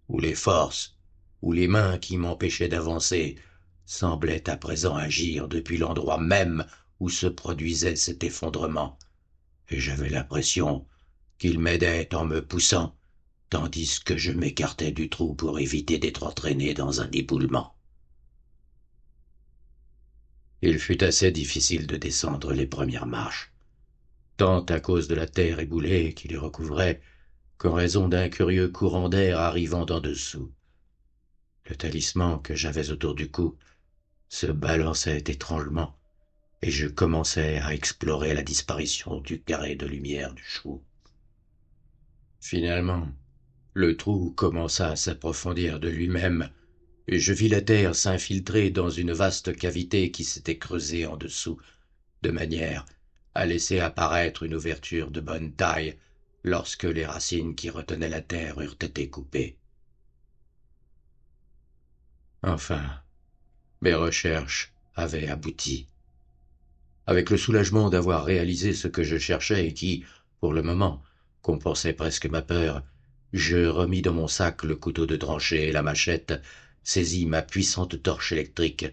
ou les forces, ou les mains qui m'empêchaient d'avancer, semblaient à présent agir depuis l'endroit même où se produisait cet effondrement, et j'avais l'impression qu'ils m'aidaient en me poussant, tandis que je m'écartais du trou pour éviter d'être entraîné dans un éboulement. Il fut assez difficile de descendre les premières marches, tant à cause de la terre éboulée qui les recouvrait, qu'en raison d'un curieux courant d'air arrivant d'en dessous. Le talisman que j'avais autour du cou se balançait étrangement, et je commençais à explorer la disparition du carré de lumière du chou. Finalement, le trou commença à s'approfondir de lui-même, et je vis la terre s'infiltrer dans une vaste cavité qui s'était creusée en dessous, de manière à laisser apparaître une ouverture de bonne taille lorsque les racines qui retenaient la terre eurent été coupées. Enfin, mes recherches avaient abouti. Avec le soulagement d'avoir réalisé ce que je cherchais et qui, pour le moment, compensait presque ma peur, je remis dans mon sac le couteau de tranchée et la machette, saisis ma puissante torche électrique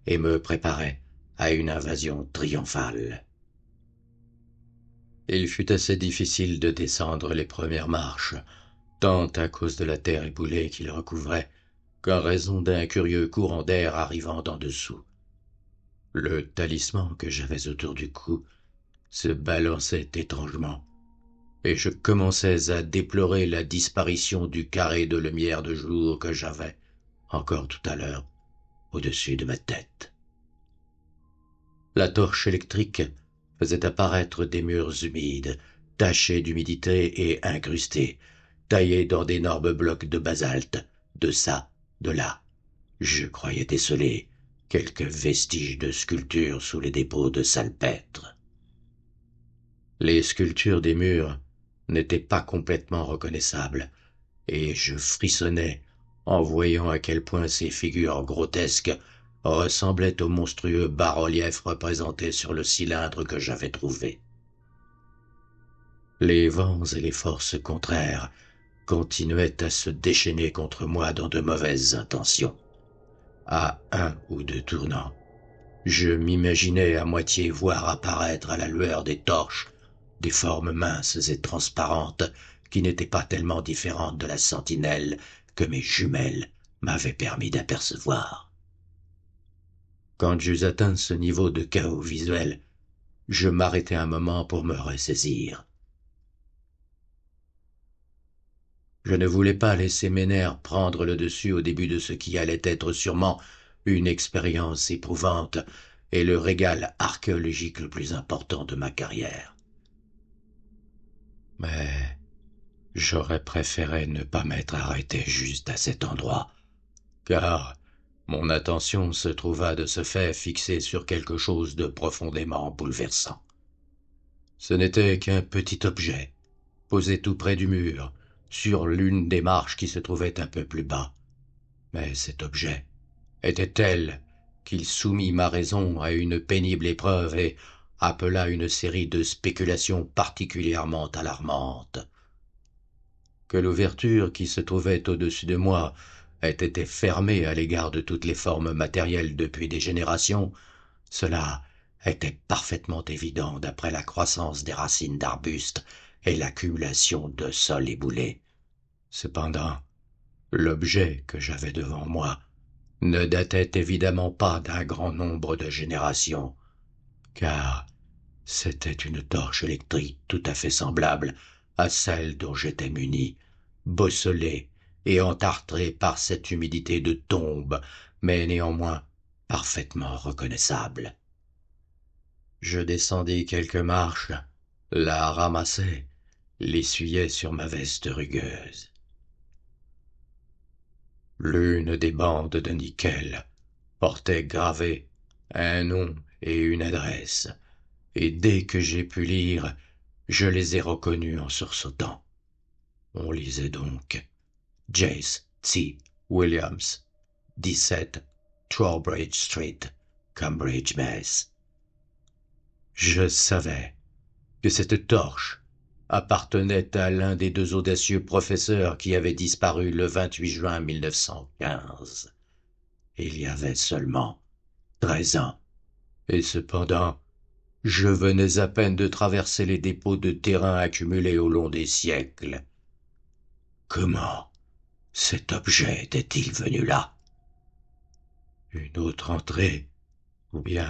et me préparai à une invasion triomphale. Il fut assez difficile de descendre les premières marches, tant à cause de la terre éboulée qu'il recouvrait, qu'en raison d'un curieux courant d'air arrivant d'en dessous. Le talisman que j'avais autour du cou se balançait étrangement, et je commençais à déplorer la disparition du carré de lumière de jour que j'avais, encore tout à l'heure, au-dessus de ma tête. La torche électrique faisait apparaître des murs humides, tachés d'humidité et incrustés, taillés dans d'énormes blocs de basalte, de ça, de là. Je croyais déceler quelques vestiges de sculptures sous les dépôts de salpêtre. Les sculptures des murs n'étaient pas complètement reconnaissables, et je frissonnais en voyant à quel point ces figures grotesques ressemblaient aux monstrueux bas-reliefs représentés sur le cylindre que j'avais trouvé. Les vents et les forces contraires continuaient à se déchaîner contre moi dans de mauvaises intentions. À un ou deux tournants, je m'imaginais à moitié voir apparaître à la lueur des torches des formes minces et transparentes qui n'étaient pas tellement différentes de la sentinelle que mes jumelles m'avaient permis d'apercevoir. Quand j'eus atteint ce niveau de chaos visuel, je m'arrêtai un moment pour me ressaisir. Je ne voulais pas laisser mes nerfs prendre le dessus au début de ce qui allait être sûrement une expérience éprouvante et le régal archéologique le plus important de ma carrière. Mais j'aurais préféré ne pas m'être arrêté juste à cet endroit, car Mon attention se trouva de ce fait fixée sur quelque chose de profondément bouleversant. Ce n'était qu'un petit objet, posé tout près du mur, sur l'une des marches qui se trouvait un peu plus bas. Mais cet objet était tel qu'il soumit ma raison à une pénible épreuve et appela une série de spéculations particulièrement alarmantes. Que l'ouverture qui se trouvait au-dessus de moi ait été fermée à l'égard de toutes les formes matérielles depuis des générations, cela était parfaitement évident d'après la croissance des racines d'arbustes et l'accumulation de sol éboulé. Cependant, l'objet que j'avais devant moi ne datait évidemment pas d'un grand nombre de générations, car c'était une torche électrique tout à fait semblable à celle dont j'étais muni, bosselée et entartrée par cette humidité de tombe, mais néanmoins parfaitement reconnaissable. Je descendis quelques marches, la ramassai, l'essuyai sur ma veste rugueuse. L'une des bandes de nickel portait gravés un nom et une adresse, et dès que j'ai pu lire, je les ai reconnus en sursautant. On lisait donc Jace T. Williams, 17 Trowbridge Street, Cambridge, Mass. Je savais que cette torche appartenait à l'un des deux audacieux professeurs qui avaient disparu le 28 juin 1915. Il y avait seulement 13 ans. Et cependant, je venais à peine de traverser les dépôts de terrain accumulés au long des siècles. Comment cet objet était-il venu là? Une autre entrée? Ou bien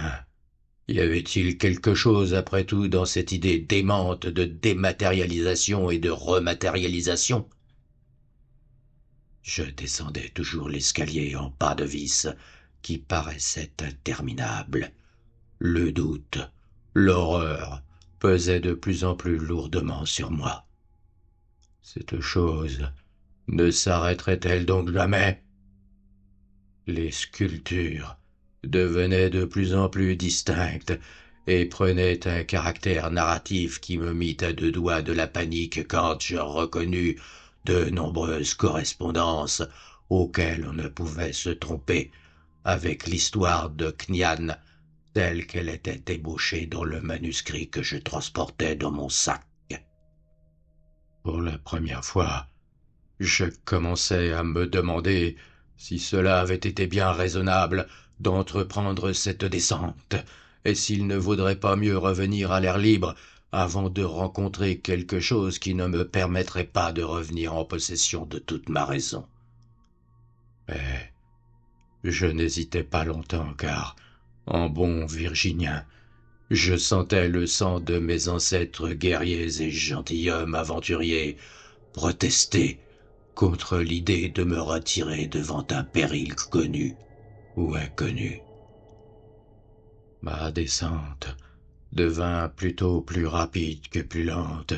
y avait-il quelque chose, après tout, dans cette idée démente de dématérialisation et de rematérialisation? Je descendais toujours l'escalier en pas de vis, qui paraissait interminable. Le doute, l'horreur pesaient de plus en plus lourdement sur moi. Cette chose ne s'arrêterait-elle donc jamais? Les sculptures devenaient de plus en plus distinctes et prenaient un caractère narratif qui me mit à deux doigts de la panique quand je reconnus de nombreuses correspondances auxquelles on ne pouvait se tromper avec l'histoire de Knian telle qu'elle était ébauchée dans le manuscrit que je transportais dans mon sac. Pour la première fois, je commençais à me demander si cela avait été bien raisonnable d'entreprendre cette descente, et s'il ne vaudrait pas mieux revenir à l'air libre avant de rencontrer quelque chose qui ne me permettrait pas de revenir en possession de toute ma raison. Mais je n'hésitais pas longtemps, car, en bon Virginien, je sentais le sang de mes ancêtres guerriers et gentilshommes aventuriers protester contre l'idée de me retirer devant un péril connu ou inconnu. Ma descente devint plutôt plus rapide que plus lente,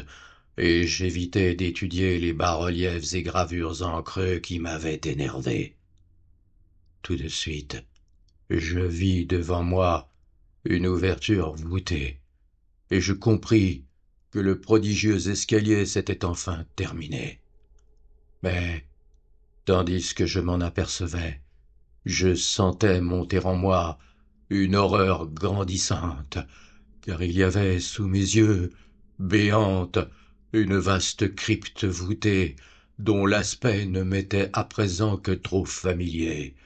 et j'évitais d'étudier les bas-reliefs et gravures en creux qui m'avaient énervé. Tout de suite, je vis devant moi une ouverture voûtée, et je compris que le prodigieux escalier s'était enfin terminé. Mais, tandis que je m'en apercevais, je sentais monter en moi une horreur grandissante, car il y avait sous mes yeux, béante, une vaste crypte voûtée, dont l'aspect ne m'était à présent que trop familier.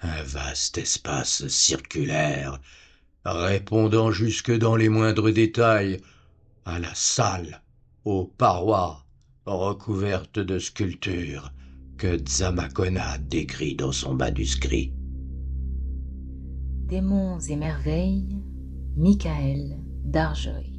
Un vaste espace circulaire, répondant jusque dans les moindres détails à la salle, aux parois recouvertes de sculptures que Zamacona décrit dans son manuscrit. Démons et merveilles, Michael Darjoy.